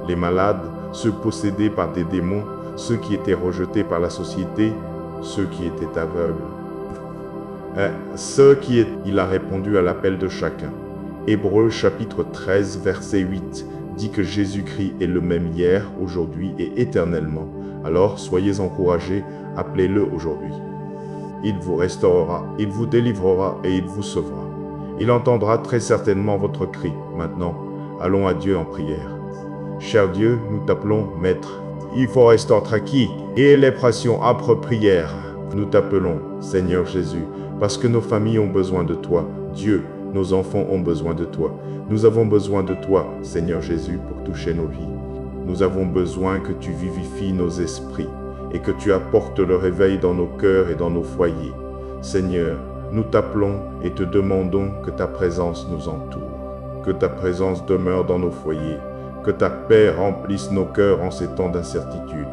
les malades, ceux possédés par des démons, ceux qui étaient rejetés par la société, ceux qui étaient aveugles. Il a répondu à l'appel de chacun. Hébreux chapitre 13 verset 8 dit que Jésus-Christ est le même hier, aujourd'hui et éternellement. Alors soyez encouragés, appelez-le aujourd'hui. Il vous restaurera, il vous délivrera et il vous sauvera. Il entendra très certainement votre cri. Maintenant, allons à Dieu en prière. Cher Dieu, nous t'appelons Maître. Il faut rester tranquille et les pressions âpres prières. Nous t'appelons, Seigneur Jésus, parce que nos familles ont besoin de toi. Dieu, nos enfants ont besoin de toi. Nous avons besoin de toi, Seigneur Jésus, pour toucher nos vies. Nous avons besoin que tu vivifies nos esprits et que tu apportes le réveil dans nos cœurs et dans nos foyers. Seigneur, nous t'appelons et te demandons que ta présence nous entoure, que ta présence demeure dans nos foyers, que ta paix remplisse nos cœurs en ces temps d'incertitude.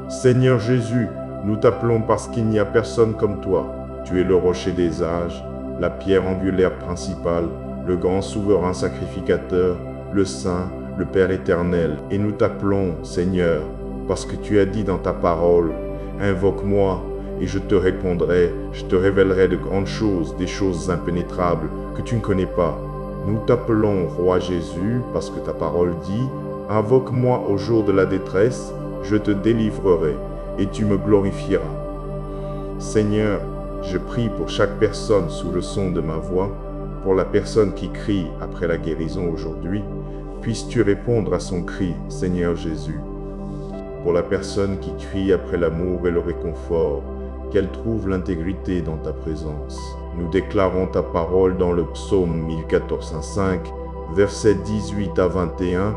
Seigneur Jésus, nous t'appelons parce qu'il n'y a personne comme toi. Tu es le rocher des âges, la pierre angulaire principale, le grand souverain sacrificateur, le Saint, le Père éternel. Et nous t'appelons, Seigneur, parce que tu as dit dans ta parole, « Invoque-moi, et je te répondrai, je te révélerai de grandes choses, des choses impénétrables que tu ne connais pas. » Nous t'appelons, Roi Jésus, parce que ta parole dit, « Invoque-moi au jour de la détresse, je te délivrerai, et tu me glorifieras. » Seigneur, je prie pour chaque personne sous le son de ma voix, pour la personne qui crie après la guérison aujourd'hui, puisses-tu répondre à son cri, Seigneur Jésus. Pour la personne qui crie après l'amour et le réconfort, qu'elle trouve l'intégrité dans ta présence. Nous déclarons ta parole dans le psaume 1014-5, versets 18 à 21.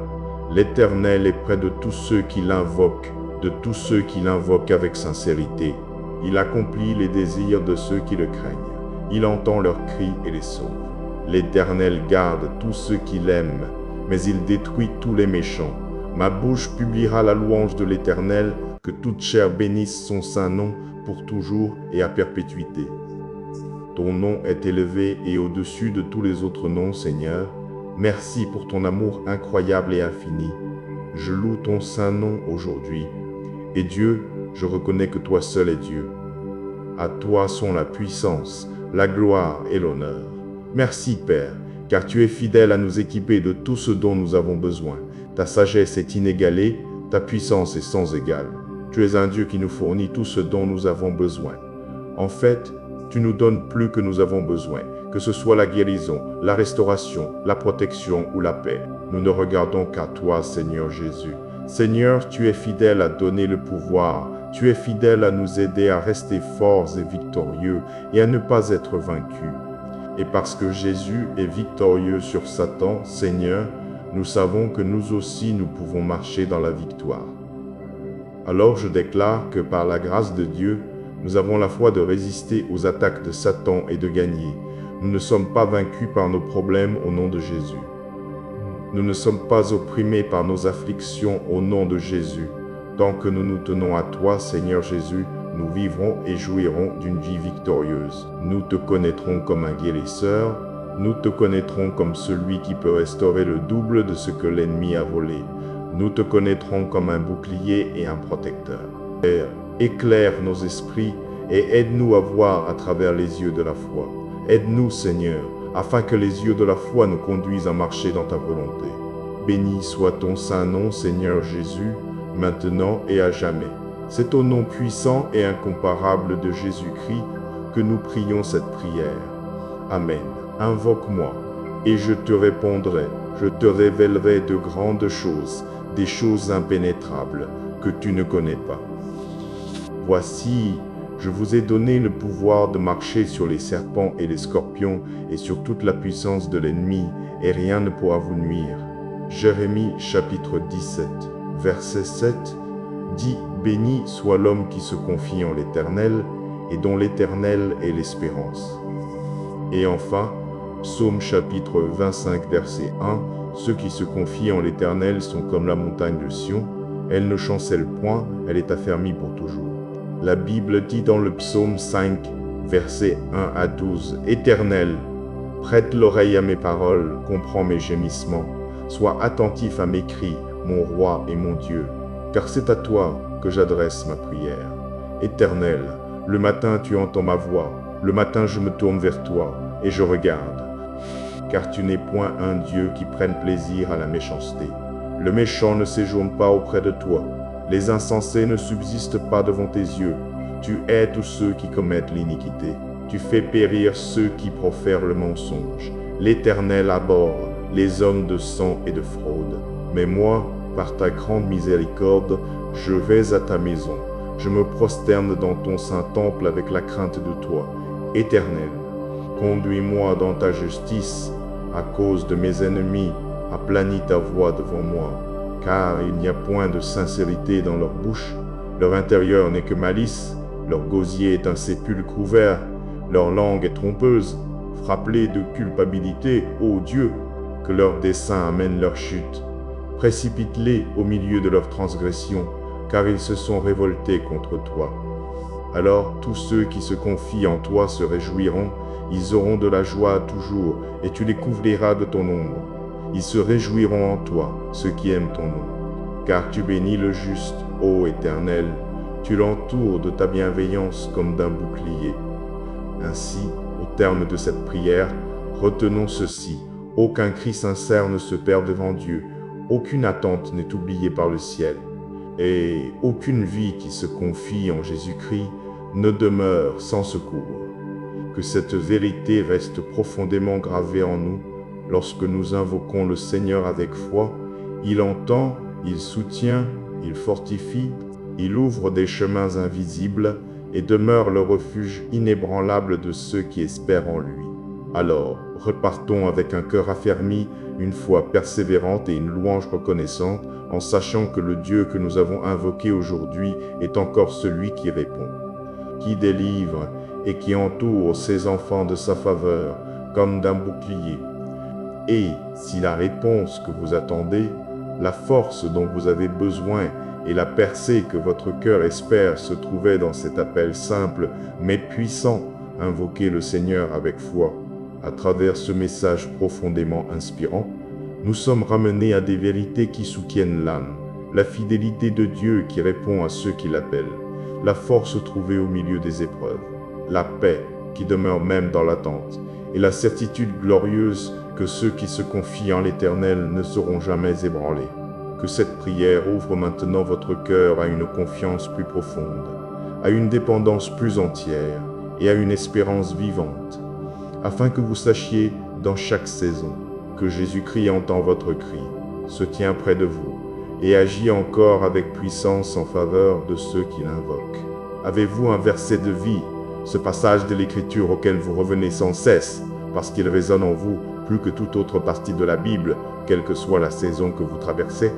L'Éternel est près de tous ceux qui l'invoquent, de tous ceux qui l'invoquent avec sincérité. Il accomplit les désirs de ceux qui le craignent. Il entend leurs cris et les sauve. L'Éternel garde tous ceux qui l'aiment, mais il détruit tous les méchants. Ma bouche publiera la louange de l'Éternel, que toute chair bénisse son saint nom pour toujours et à perpétuité. Ton nom est élevé et au-dessus de tous les autres noms, Seigneur. Merci pour ton amour incroyable et infini. Je loue ton saint nom aujourd'hui. Et Dieu, je reconnais que toi seul es Dieu. À toi sont la puissance, la gloire et l'honneur. Merci, Père, car tu es fidèle à nous équiper de tout ce dont nous avons besoin. Ta sagesse est inégalée, ta puissance est sans égale. Tu es un Dieu qui nous fournit tout ce dont nous avons besoin. En fait, tu nous donnes plus que nous avons besoin, que ce soit la guérison, la restauration, la protection ou la paix. Nous ne regardons qu'à toi, Seigneur Jésus. Seigneur, tu es fidèle à donner le pouvoir. Tu es fidèle à nous aider à rester forts et victorieux et à ne pas être vaincus. Et parce que Jésus est victorieux sur Satan, Seigneur, nous savons que nous aussi nous pouvons marcher dans la victoire. Alors je déclare que par la grâce de Dieu, nous avons la foi de résister aux attaques de Satan et de gagner. Nous ne sommes pas vaincus par nos problèmes au nom de Jésus. Nous ne sommes pas opprimés par nos afflictions au nom de Jésus. Tant que nous nous tenons à toi, Seigneur Jésus, nous vivrons et jouirons d'une vie victorieuse. Nous te connaîtrons comme un guérisseur, nous te connaîtrons comme celui qui peut restaurer le double de ce que l'ennemi a volé. Nous te connaîtrons comme un bouclier et un protecteur. Père, éclaire nos esprits et aide-nous à voir à travers les yeux de la foi. Aide-nous, Seigneur, afin que les yeux de la foi nous conduisent à marcher dans ta volonté. Béni soit ton saint nom, Seigneur Jésus, maintenant et à jamais. C'est au nom puissant et incomparable de Jésus-Christ que nous prions cette prière. Amen. Invoque-moi, et je te répondrai. Je te révélerai de grandes choses, des choses impénétrables que tu ne connais pas. Voici, je vous ai donné le pouvoir de marcher sur les serpents et les scorpions et sur toute la puissance de l'ennemi, et rien ne pourra vous nuire. Jérémie chapitre 17, verset 7 dit « Béni soit l'homme qui se confie en l'Éternel, et dont l'Éternel est l'espérance. » Et enfin, Psaume chapitre 25, verset 1 « Ceux qui se confient en l'Éternel sont comme la montagne de Sion, elle ne chancelle point, elle est affermie pour toujours. » La Bible dit dans le psaume 5, versets 1 à 12, « Éternel, prête l'oreille à mes paroles, comprends mes gémissements, sois attentif à mes cris, mon roi et mon Dieu, car c'est à toi que j'adresse ma prière. Éternel, le matin tu entends ma voix, le matin je me tourne vers toi et je regarde, car tu n'es point un Dieu qui prenne plaisir à la méchanceté. Le méchant ne séjourne pas auprès de toi, les insensés ne subsistent pas devant tes yeux. Tu hais tous ceux qui commettent l'iniquité. Tu fais périr ceux qui profèrent le mensonge. L'Éternel abhorre les hommes de sang et de fraude. Mais moi, par ta grande miséricorde, je vais à ta maison. Je me prosterne dans ton saint temple avec la crainte de toi. Éternel, conduis-moi dans ta justice. À cause de mes ennemis, aplanis ta voix devant moi. Car il n'y a point de sincérité dans leur bouche, leur intérieur n'est que malice, leur gosier est un sépulcre ouvert, Leur langue est trompeuse. Frappe-les de culpabilité, ô Dieu, que leurs desseins amènent leur chute. Précipite-les au milieu de leurs transgressions, car ils se sont révoltés contre toi. Alors tous ceux qui se confient en toi se réjouiront, ils auront de la joie toujours, et tu les couvriras de ton ombre. Ils se réjouiront en toi, ceux qui aiment ton nom. Car tu bénis le juste, ô Éternel, tu l'entoures de ta bienveillance comme d'un bouclier. Ainsi, au terme de cette prière, retenons ceci, aucun cri sincère ne se perd devant Dieu, aucune attente n'est oubliée par le ciel, et aucune vie qui se confie en Jésus-Christ ne demeure sans secours. Que cette vérité reste profondément gravée en nous. Lorsque nous invoquons le Seigneur avec foi, il entend, il soutient, il fortifie, il ouvre des chemins invisibles et demeure le refuge inébranlable de ceux qui espèrent en lui. Alors, repartons avec un cœur affermi, une foi persévérante et une louange reconnaissante, en sachant que le Dieu que nous avons invoqué aujourd'hui est encore celui qui répond, qui délivre et qui entoure ses enfants de sa faveur comme d'un bouclier. Et si la réponse que vous attendez, la force dont vous avez besoin et la percée que votre cœur espère se trouvait dans cet appel simple mais puissant, invoquez le Seigneur avec foi. À travers ce message profondément inspirant, nous sommes ramenés à des vérités qui soutiennent l'âme, la fidélité de Dieu qui répond à ceux qui l'appellent, la force trouvée au milieu des épreuves, la paix qui demeure même dans l'attente, et la certitude glorieuse que ceux qui se confient en l'Éternel ne seront jamais ébranlés. Que cette prière ouvre maintenant votre cœur à une confiance plus profonde, à une dépendance plus entière et à une espérance vivante, afin que vous sachiez dans chaque saison que Jésus-Christ entend votre cri, se tient près de vous et agit encore avec puissance en faveur de ceux qui l'invoquent. Avez-vous un verset de vie, ce passage de l'Écriture auquel vous revenez sans cesse, parce qu'il résonne en vous plus que toute autre partie de la Bible, quelle que soit la saison que vous traversez?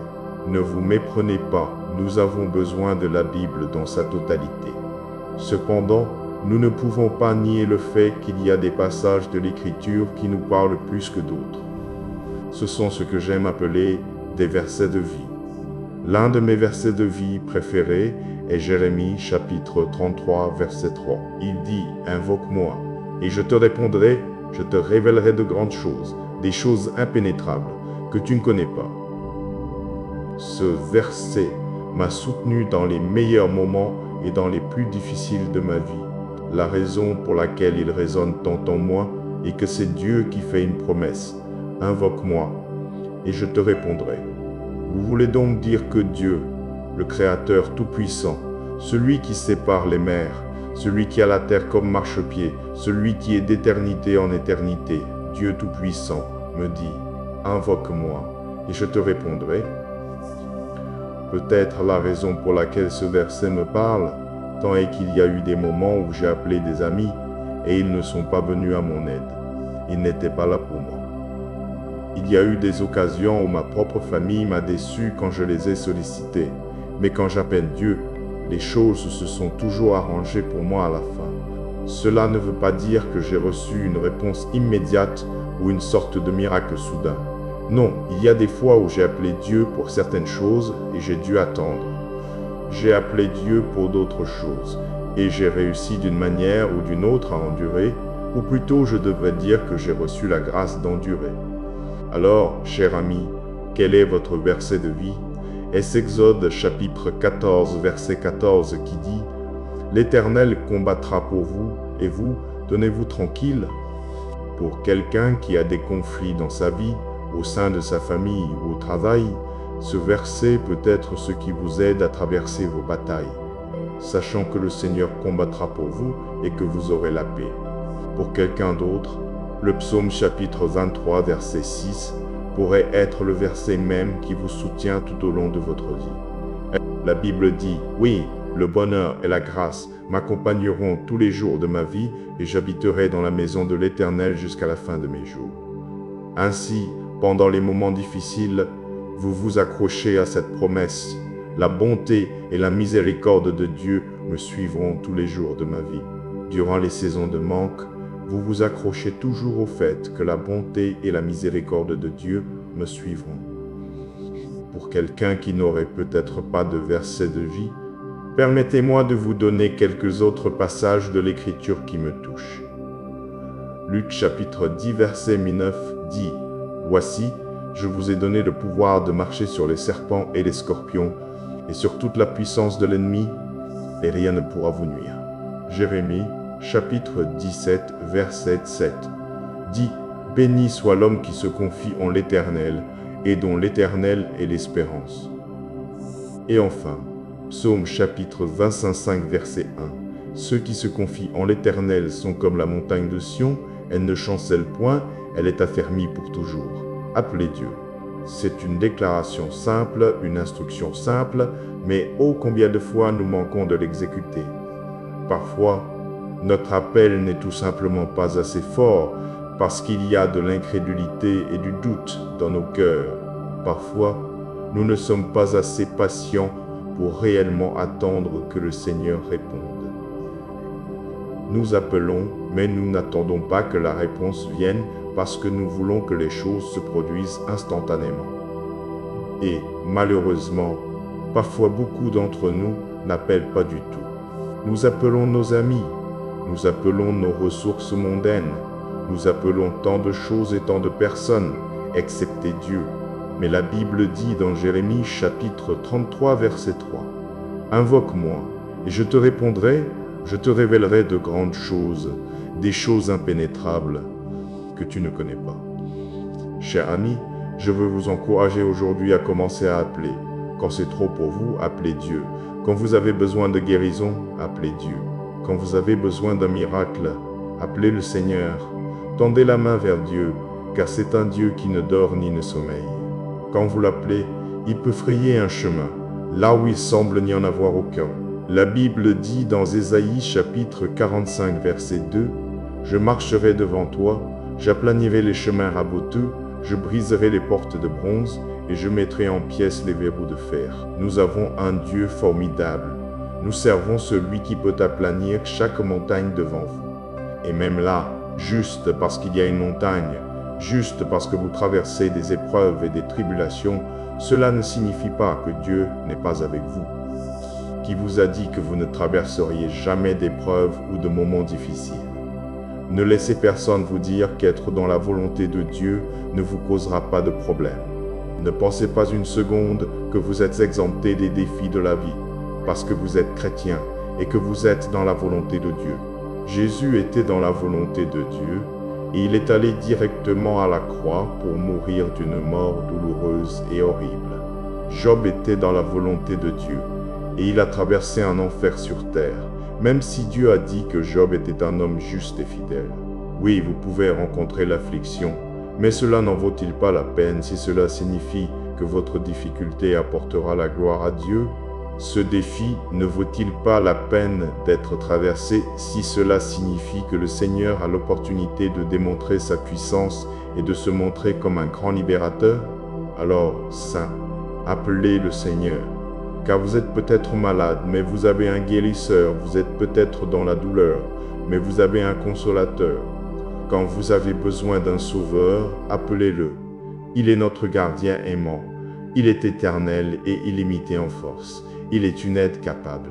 Ne vous méprenez pas, nous avons besoin de la Bible dans sa totalité. Cependant, nous ne pouvons pas nier le fait qu'il y a des passages de l'Écriture qui nous parlent plus que d'autres. Ce sont ce que j'aime appeler des versets de vie. L'un de mes versets de vie préférés est Jérémie chapitre 33 verset 3. Il dit « Invoque-moi, et je te répondrai, je te révélerai de grandes choses, des choses impénétrables que tu ne connais pas. » Ce verset m'a soutenu dans les meilleurs moments et dans les plus difficiles de ma vie. La raison pour laquelle il résonne tant en moi est que c'est Dieu qui fait une promesse. Invoque-moi, et je te répondrai. Vous voulez donc dire que Dieu, le Créateur tout-puissant, celui qui sépare les mers, celui qui a la terre comme marchepied, celui qui est d'éternité en éternité, Dieu tout-puissant, me dit, invoque-moi, et je te répondrai. Peut-être la raison pour laquelle ce verset me parle, tant est qu'il y a eu des moments où j'ai appelé des amis, et ils ne sont pas venus à mon aide. Ils n'étaient pas là pour moi. Il y a eu des occasions où ma propre famille m'a déçu quand je les ai sollicités, mais quand j'appelle Dieu, les choses se sont toujours arrangées pour moi à la fin. Cela ne veut pas dire que j'ai reçu une réponse immédiate ou une sorte de miracle soudain. Non, il y a des fois où j'ai appelé Dieu pour certaines choses et j'ai dû attendre. J'ai appelé Dieu pour d'autres choses et j'ai réussi d'une manière ou d'une autre à endurer, ou plutôt je devrais dire que j'ai reçu la grâce d'endurer. Alors, cher ami, quel est votre verset de vie? Est-ce Exode chapitre 14, verset 14 qui dit « L'Éternel combattra pour vous, et vous, tenez-vous tranquille » Pour quelqu'un qui a des conflits dans sa vie, au sein de sa famille ou au travail, ce verset peut être ce qui vous aide à traverser vos batailles, sachant que le Seigneur combattra pour vous et que vous aurez la paix. Pour quelqu'un d'autre, le psaume chapitre 23, verset 6 pourrait être le verset même qui vous soutient tout au long de votre vie. La Bible dit, oui, le bonheur et la grâce m'accompagneront tous les jours de ma vie et j'habiterai dans la maison de l'Éternel jusqu'à la fin de mes jours. Ainsi, pendant les moments difficiles, vous vous accrochez à cette promesse. La bonté et la miséricorde de Dieu me suivront tous les jours de ma vie. Durant les saisons de manque, vous vous accrochez toujours au fait que la bonté et la miséricorde de Dieu me suivront. Pour quelqu'un qui n'aurait peut-être pas de verset de vie, permettez-moi de vous donner quelques autres passages de l'Écriture qui me touchent. Luc chapitre 10 verset 9 dit « Voici, je vous ai donné le pouvoir de marcher sur les serpents et les scorpions, et sur toute la puissance de l'ennemi, et rien ne pourra vous nuire. » Jérémie chapitre 17 verset 7 dit « Béni soit l'homme qui se confie en l'Éternel, et dont l'Éternel est l'espérance. » Et enfin, Psaume chapitre 25 verset 1 « Ceux qui se confient en l'Éternel sont comme la montagne de Sion, elle ne chancelle point, elle est affermie pour toujours. » Appelez Dieu. C'est une déclaration simple, une instruction simple, mais ô combien de fois nous manquons de l'exécuter. Parfois, notre appel n'est tout simplement pas assez fort parce qu'il y a de l'incrédulité et du doute dans nos cœurs. Parfois, nous ne sommes pas assez patients pour réellement attendre que le Seigneur réponde. Nous appelons, mais nous n'attendons pas que la réponse vienne parce que nous voulons que les choses se produisent instantanément. Et, malheureusement, parfois beaucoup d'entre nous n'appellent pas du tout. Nous appelons nos amis, nous appelons nos ressources mondaines, nous appelons tant de choses et tant de personnes, excepté Dieu. Mais la Bible dit dans Jérémie chapitre 33 verset 3, « Invoque-moi, et je te répondrai, je te révélerai de grandes choses, des choses impénétrables que tu ne connais pas. » Chers amis, je veux vous encourager aujourd'hui à commencer à appeler. Quand c'est trop pour vous, appelez Dieu. Quand vous avez besoin de guérison, appelez Dieu. Quand vous avez besoin d'un miracle, appelez le Seigneur. Tendez la main vers Dieu, car c'est un Dieu qui ne dort ni ne sommeille. Quand vous l'appelez, il peut frayer un chemin, là où il semble n'y en avoir aucun. La Bible dit dans Ésaïe chapitre 45 verset 2, « Je marcherai devant toi, j'aplanirai les chemins raboteux, je briserai les portes de bronze et je mettrai en pièces les verrous de fer. » Nous avons un Dieu formidable. Nous servons celui qui peut aplanir chaque montagne devant vous. Et même là, juste parce qu'il y a une montagne, juste parce que vous traversez des épreuves et des tribulations, cela ne signifie pas que Dieu n'est pas avec vous. Qui vous a dit que vous ne traverseriez jamais d'épreuves ou de moments difficiles? Ne laissez personne vous dire qu'être dans la volonté de Dieu ne vous causera pas de problème. Ne pensez pas une seconde que vous êtes exempté des défis de la vie, parce que vous êtes chrétien et que vous êtes dans la volonté de Dieu. Jésus était dans la volonté de Dieu et il est allé directement à la croix pour mourir d'une mort douloureuse et horrible. Job était dans la volonté de Dieu et il a traversé un enfer sur terre, même si Dieu a dit que Job était un homme juste et fidèle. Oui, vous pouvez rencontrer l'affliction, mais cela n'en vaut-il pas la peine si cela signifie que votre difficulté apportera la gloire à Dieu? Ce défi ne vaut-il pas la peine d'être traversé si cela signifie que le Seigneur a l'opportunité de démontrer sa puissance et de se montrer comme un grand libérateur? Alors, saints, appelez le Seigneur, car vous êtes peut-être malade, mais vous avez un guérisseur, vous êtes peut-être dans la douleur, mais vous avez un consolateur. Quand vous avez besoin d'un sauveur, appelez-le. Il est notre gardien aimant, il est éternel et illimité en force. Il est une aide capable.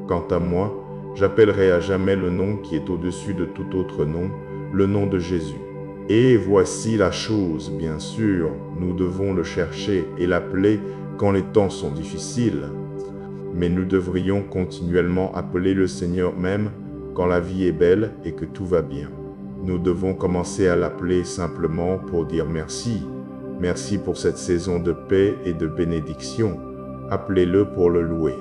Quant à moi, j'appellerai à jamais le nom qui est au-dessus de tout autre nom, le nom de Jésus. Et voici la chose, bien sûr, nous devons le chercher et l'appeler quand les temps sont difficiles. Mais nous devrions continuellement appeler le Seigneur même quand la vie est belle et que tout va bien. Nous devons commencer à l'appeler simplement pour dire merci. Merci pour cette saison de paix et de bénédiction. Appelez-le pour le louer.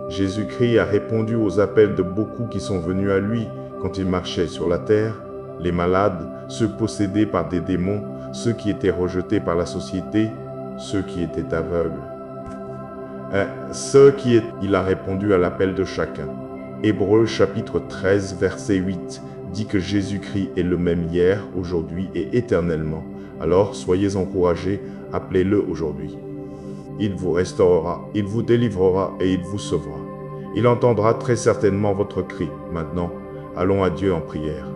Jésus-Christ a répondu aux appels de beaucoup qui sont venus à lui quand il marchait sur la terre, les malades, ceux possédés par des démons, ceux qui étaient rejetés par la société, ceux qui étaient aveugles. Il a répondu à l'appel de chacun. Hébreux chapitre 13 verset 8 dit que Jésus-Christ est le même hier, aujourd'hui et éternellement. Alors soyez encouragés, appelez-le aujourd'hui. Il vous restaurera, il vous délivrera et il vous sauvera. Il entendra très certainement votre cri. Maintenant, allons à Dieu en prière.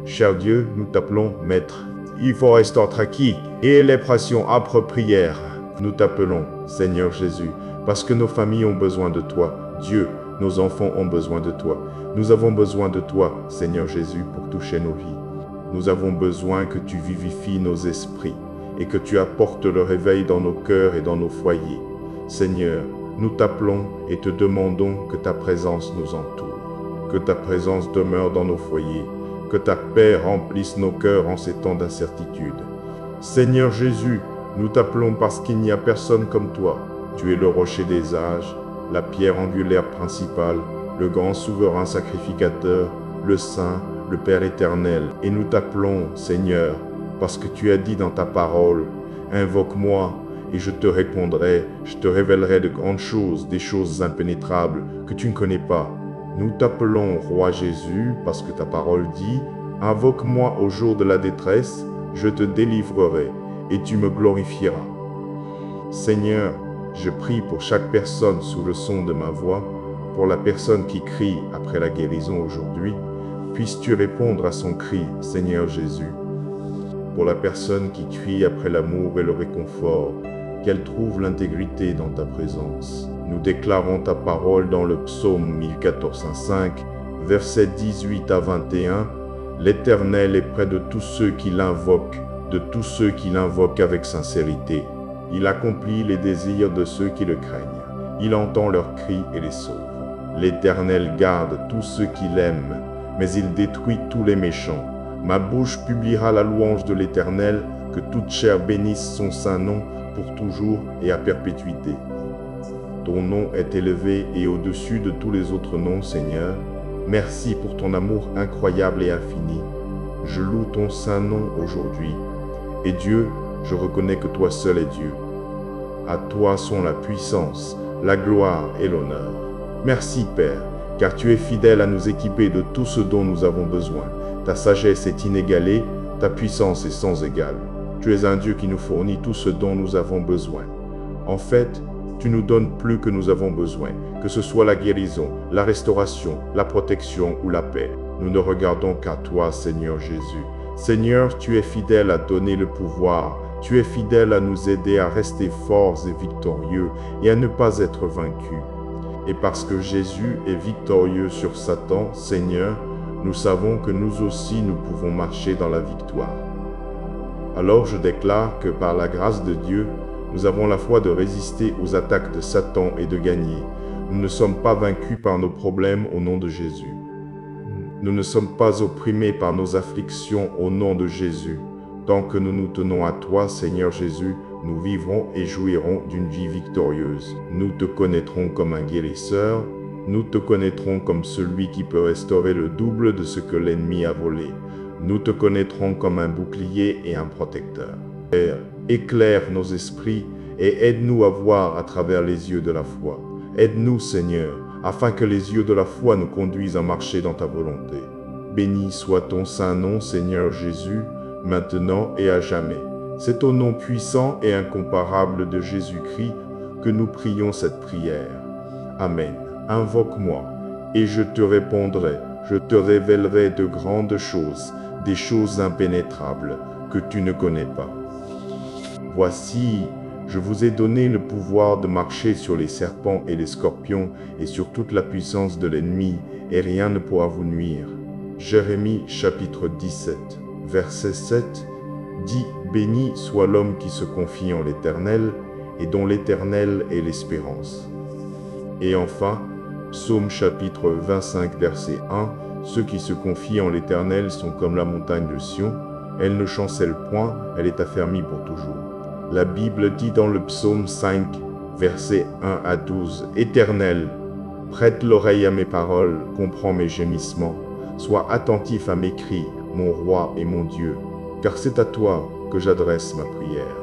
Cher Dieu, nous t'appelons Maître. Il faut rester tranquille et les pressions âpres prières. Nous t'appelons, Seigneur Jésus, parce que nos familles ont besoin de toi. Dieu, nos enfants ont besoin de toi. Nous avons besoin de toi, Seigneur Jésus, pour toucher nos vies. Nous avons besoin que tu vivifies nos esprits et que tu apportes le réveil dans nos cœurs et dans nos foyers. Seigneur, nous t'appelons et te demandons que ta présence nous entoure, que ta présence demeure dans nos foyers, que ta paix remplisse nos cœurs en ces temps d'incertitude. Seigneur Jésus, nous t'appelons parce qu'il n'y a personne comme toi. Tu es le rocher des âges, la pierre angulaire principale, le grand souverain sacrificateur, le Saint, le Père éternel. Et nous t'appelons, Seigneur, parce que tu as dit dans ta parole, « Invoque-moi, et je te répondrai, je te révélerai de grandes choses, des choses impénétrables que tu ne connais pas. » Nous t'appelons, Roi Jésus, parce que ta parole dit, « Invoque-moi au jour de la détresse, je te délivrerai, et tu me glorifieras. » Seigneur, je prie pour chaque personne sous le son de ma voix, pour la personne qui crie après la guérison aujourd'hui, puisses-tu répondre à son cri, Seigneur Jésus. Pour la personne qui crie après l'amour et le réconfort, qu'elle trouve l'intégrité dans ta présence. Nous déclarons ta parole dans le psaume 1014-5, versets 18 à 21. L'Éternel est près de tous ceux qui l'invoquent, de tous ceux qui l'invoquent avec sincérité. Il accomplit les désirs de ceux qui le craignent. Il entend leurs cris et les sauve. L'Éternel garde tous ceux qui l'aiment, mais il détruit tous les méchants. Ma bouche publiera la louange de l'Éternel, que toute chair bénisse son saint nom pour toujours et à perpétuité. Ton nom est élevé et au-dessus de tous les autres noms, Seigneur. Merci pour ton amour incroyable et infini. Je loue ton saint nom aujourd'hui. Et Dieu, je reconnais que toi seul es Dieu. À toi sont la puissance, la gloire et l'honneur. Merci, Père, car tu es fidèle à nous équiper de tout ce dont nous avons besoin. Ta sagesse est inégalée, ta puissance est sans égale. Tu es un Dieu qui nous fournit tout ce dont nous avons besoin. En fait, tu nous donnes plus que nous avons besoin, que ce soit la guérison, la restauration, la protection ou la paix. Nous ne regardons qu'à toi, Seigneur Jésus. Seigneur, tu es fidèle à donner le pouvoir. Tu es fidèle à nous aider à rester forts et victorieux et à ne pas être vaincus. Et parce que Jésus est victorieux sur Satan, Seigneur, nous savons que nous aussi nous pouvons marcher dans la victoire. Alors je déclare que par la grâce de Dieu, nous avons la foi de résister aux attaques de Satan et de gagner. Nous ne sommes pas vaincus par nos problèmes au nom de Jésus. Nous ne sommes pas opprimés par nos afflictions au nom de Jésus. Tant que nous nous tenons à toi, Seigneur Jésus, nous vivrons et jouirons d'une vie victorieuse. Nous te connaîtrons comme un guérisseur. Nous te connaîtrons comme celui qui peut restaurer le double de ce que l'ennemi a volé. Nous te connaîtrons comme un bouclier et un protecteur. Père, éclaire nos esprits et aide-nous à voir à travers les yeux de la foi. Aide-nous, Seigneur, afin que les yeux de la foi nous conduisent à marcher dans ta volonté. Béni soit ton saint nom, Seigneur Jésus, maintenant et à jamais. C'est au nom puissant et incomparable de Jésus-Christ que nous prions cette prière. Amen. Invoque-moi, et je te répondrai. Je te révélerai de grandes choses, des choses impénétrables que tu ne connais pas. Voici, je vous ai donné le pouvoir de marcher sur les serpents et les scorpions et sur toute la puissance de l'ennemi, et rien ne pourra vous nuire. Jérémie chapitre 17, verset 7 dit « Béni soit l'homme qui se confie en l'Éternel, et dont l'Éternel est l'espérance. » Et enfin, Psaume chapitre 25, verset 1, « Ceux qui se confient en l'Éternel sont comme la montagne de Sion, elle ne chancelle point, elle est affermie pour toujours. » La Bible dit dans le psaume 5, versets 1 à 12, « Éternel, prête l'oreille à mes paroles, comprends mes gémissements, sois attentif à mes cris, mon roi et mon Dieu, car c'est à toi que j'adresse ma prière.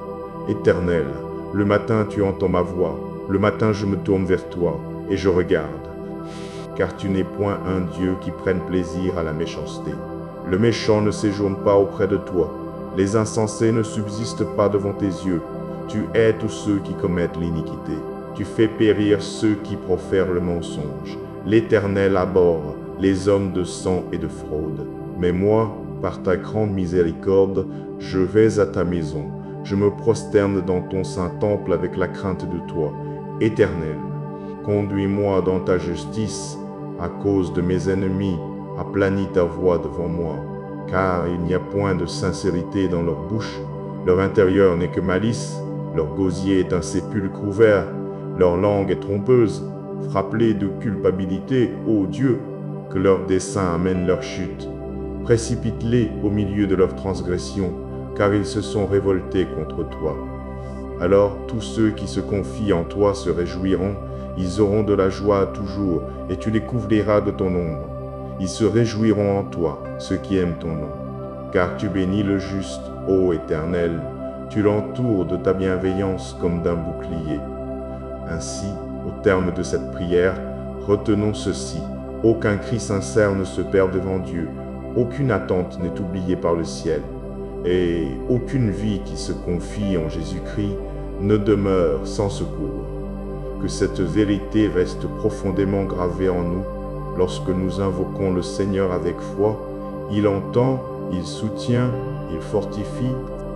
Éternel, le matin tu entends ma voix, le matin je me tourne vers toi et je regarde, car tu n'es point un Dieu qui prenne plaisir à la méchanceté. Le méchant ne séjourne pas auprès de toi, les insensés ne subsistent pas devant tes yeux. Tu hais tous ceux qui commettent l'iniquité. Tu fais périr ceux qui profèrent le mensonge. L'Éternel abhorre les hommes de sang et de fraude. Mais moi, par ta grande miséricorde, je vais à ta maison. Je me prosterne dans ton saint temple avec la crainte de toi. Éternel, conduis-moi dans ta justice. À cause de mes ennemis, aplanis ta voix devant moi. Car il n'y a point de sincérité dans leur bouche. Leur intérieur n'est que malice. Leur gosier est un sépulcre ouvert. Leur langue est trompeuse. Frappe-les de culpabilité, ô Dieu, que leur dessein amène leur chute. Précipite-les au milieu de leurs transgressions, car ils se sont révoltés contre toi. Alors tous ceux qui se confient en toi se réjouiront, ils auront de la joie toujours, et tu les couvriras de ton ombre. Ils se réjouiront en toi, ceux qui aiment ton nom. Car tu bénis le juste, ô Éternel, tu l'entoures de ta bienveillance comme d'un bouclier. Ainsi, au terme de cette prière, retenons ceci. Aucun cri sincère ne se perd devant Dieu. Aucune attente n'est oubliée par le ciel. Et aucune vie qui se confie en Jésus-Christ ne demeure sans secours. Que cette vérité reste profondément gravée en nous. Lorsque nous invoquons le Seigneur avec foi, il entend, il soutient, il fortifie,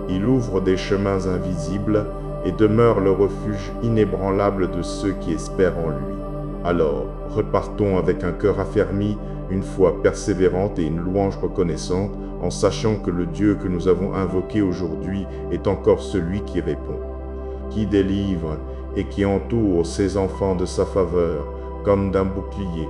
il ouvre des chemins invisibles et demeure le refuge inébranlable de ceux qui espèrent en lui. Alors, repartons avec un cœur affermi, une foi persévérante et une louange reconnaissante, en sachant que le Dieu que nous avons invoqué aujourd'hui est encore celui qui répond, qui délivre et qui entoure ses enfants de sa faveur comme d'un bouclier.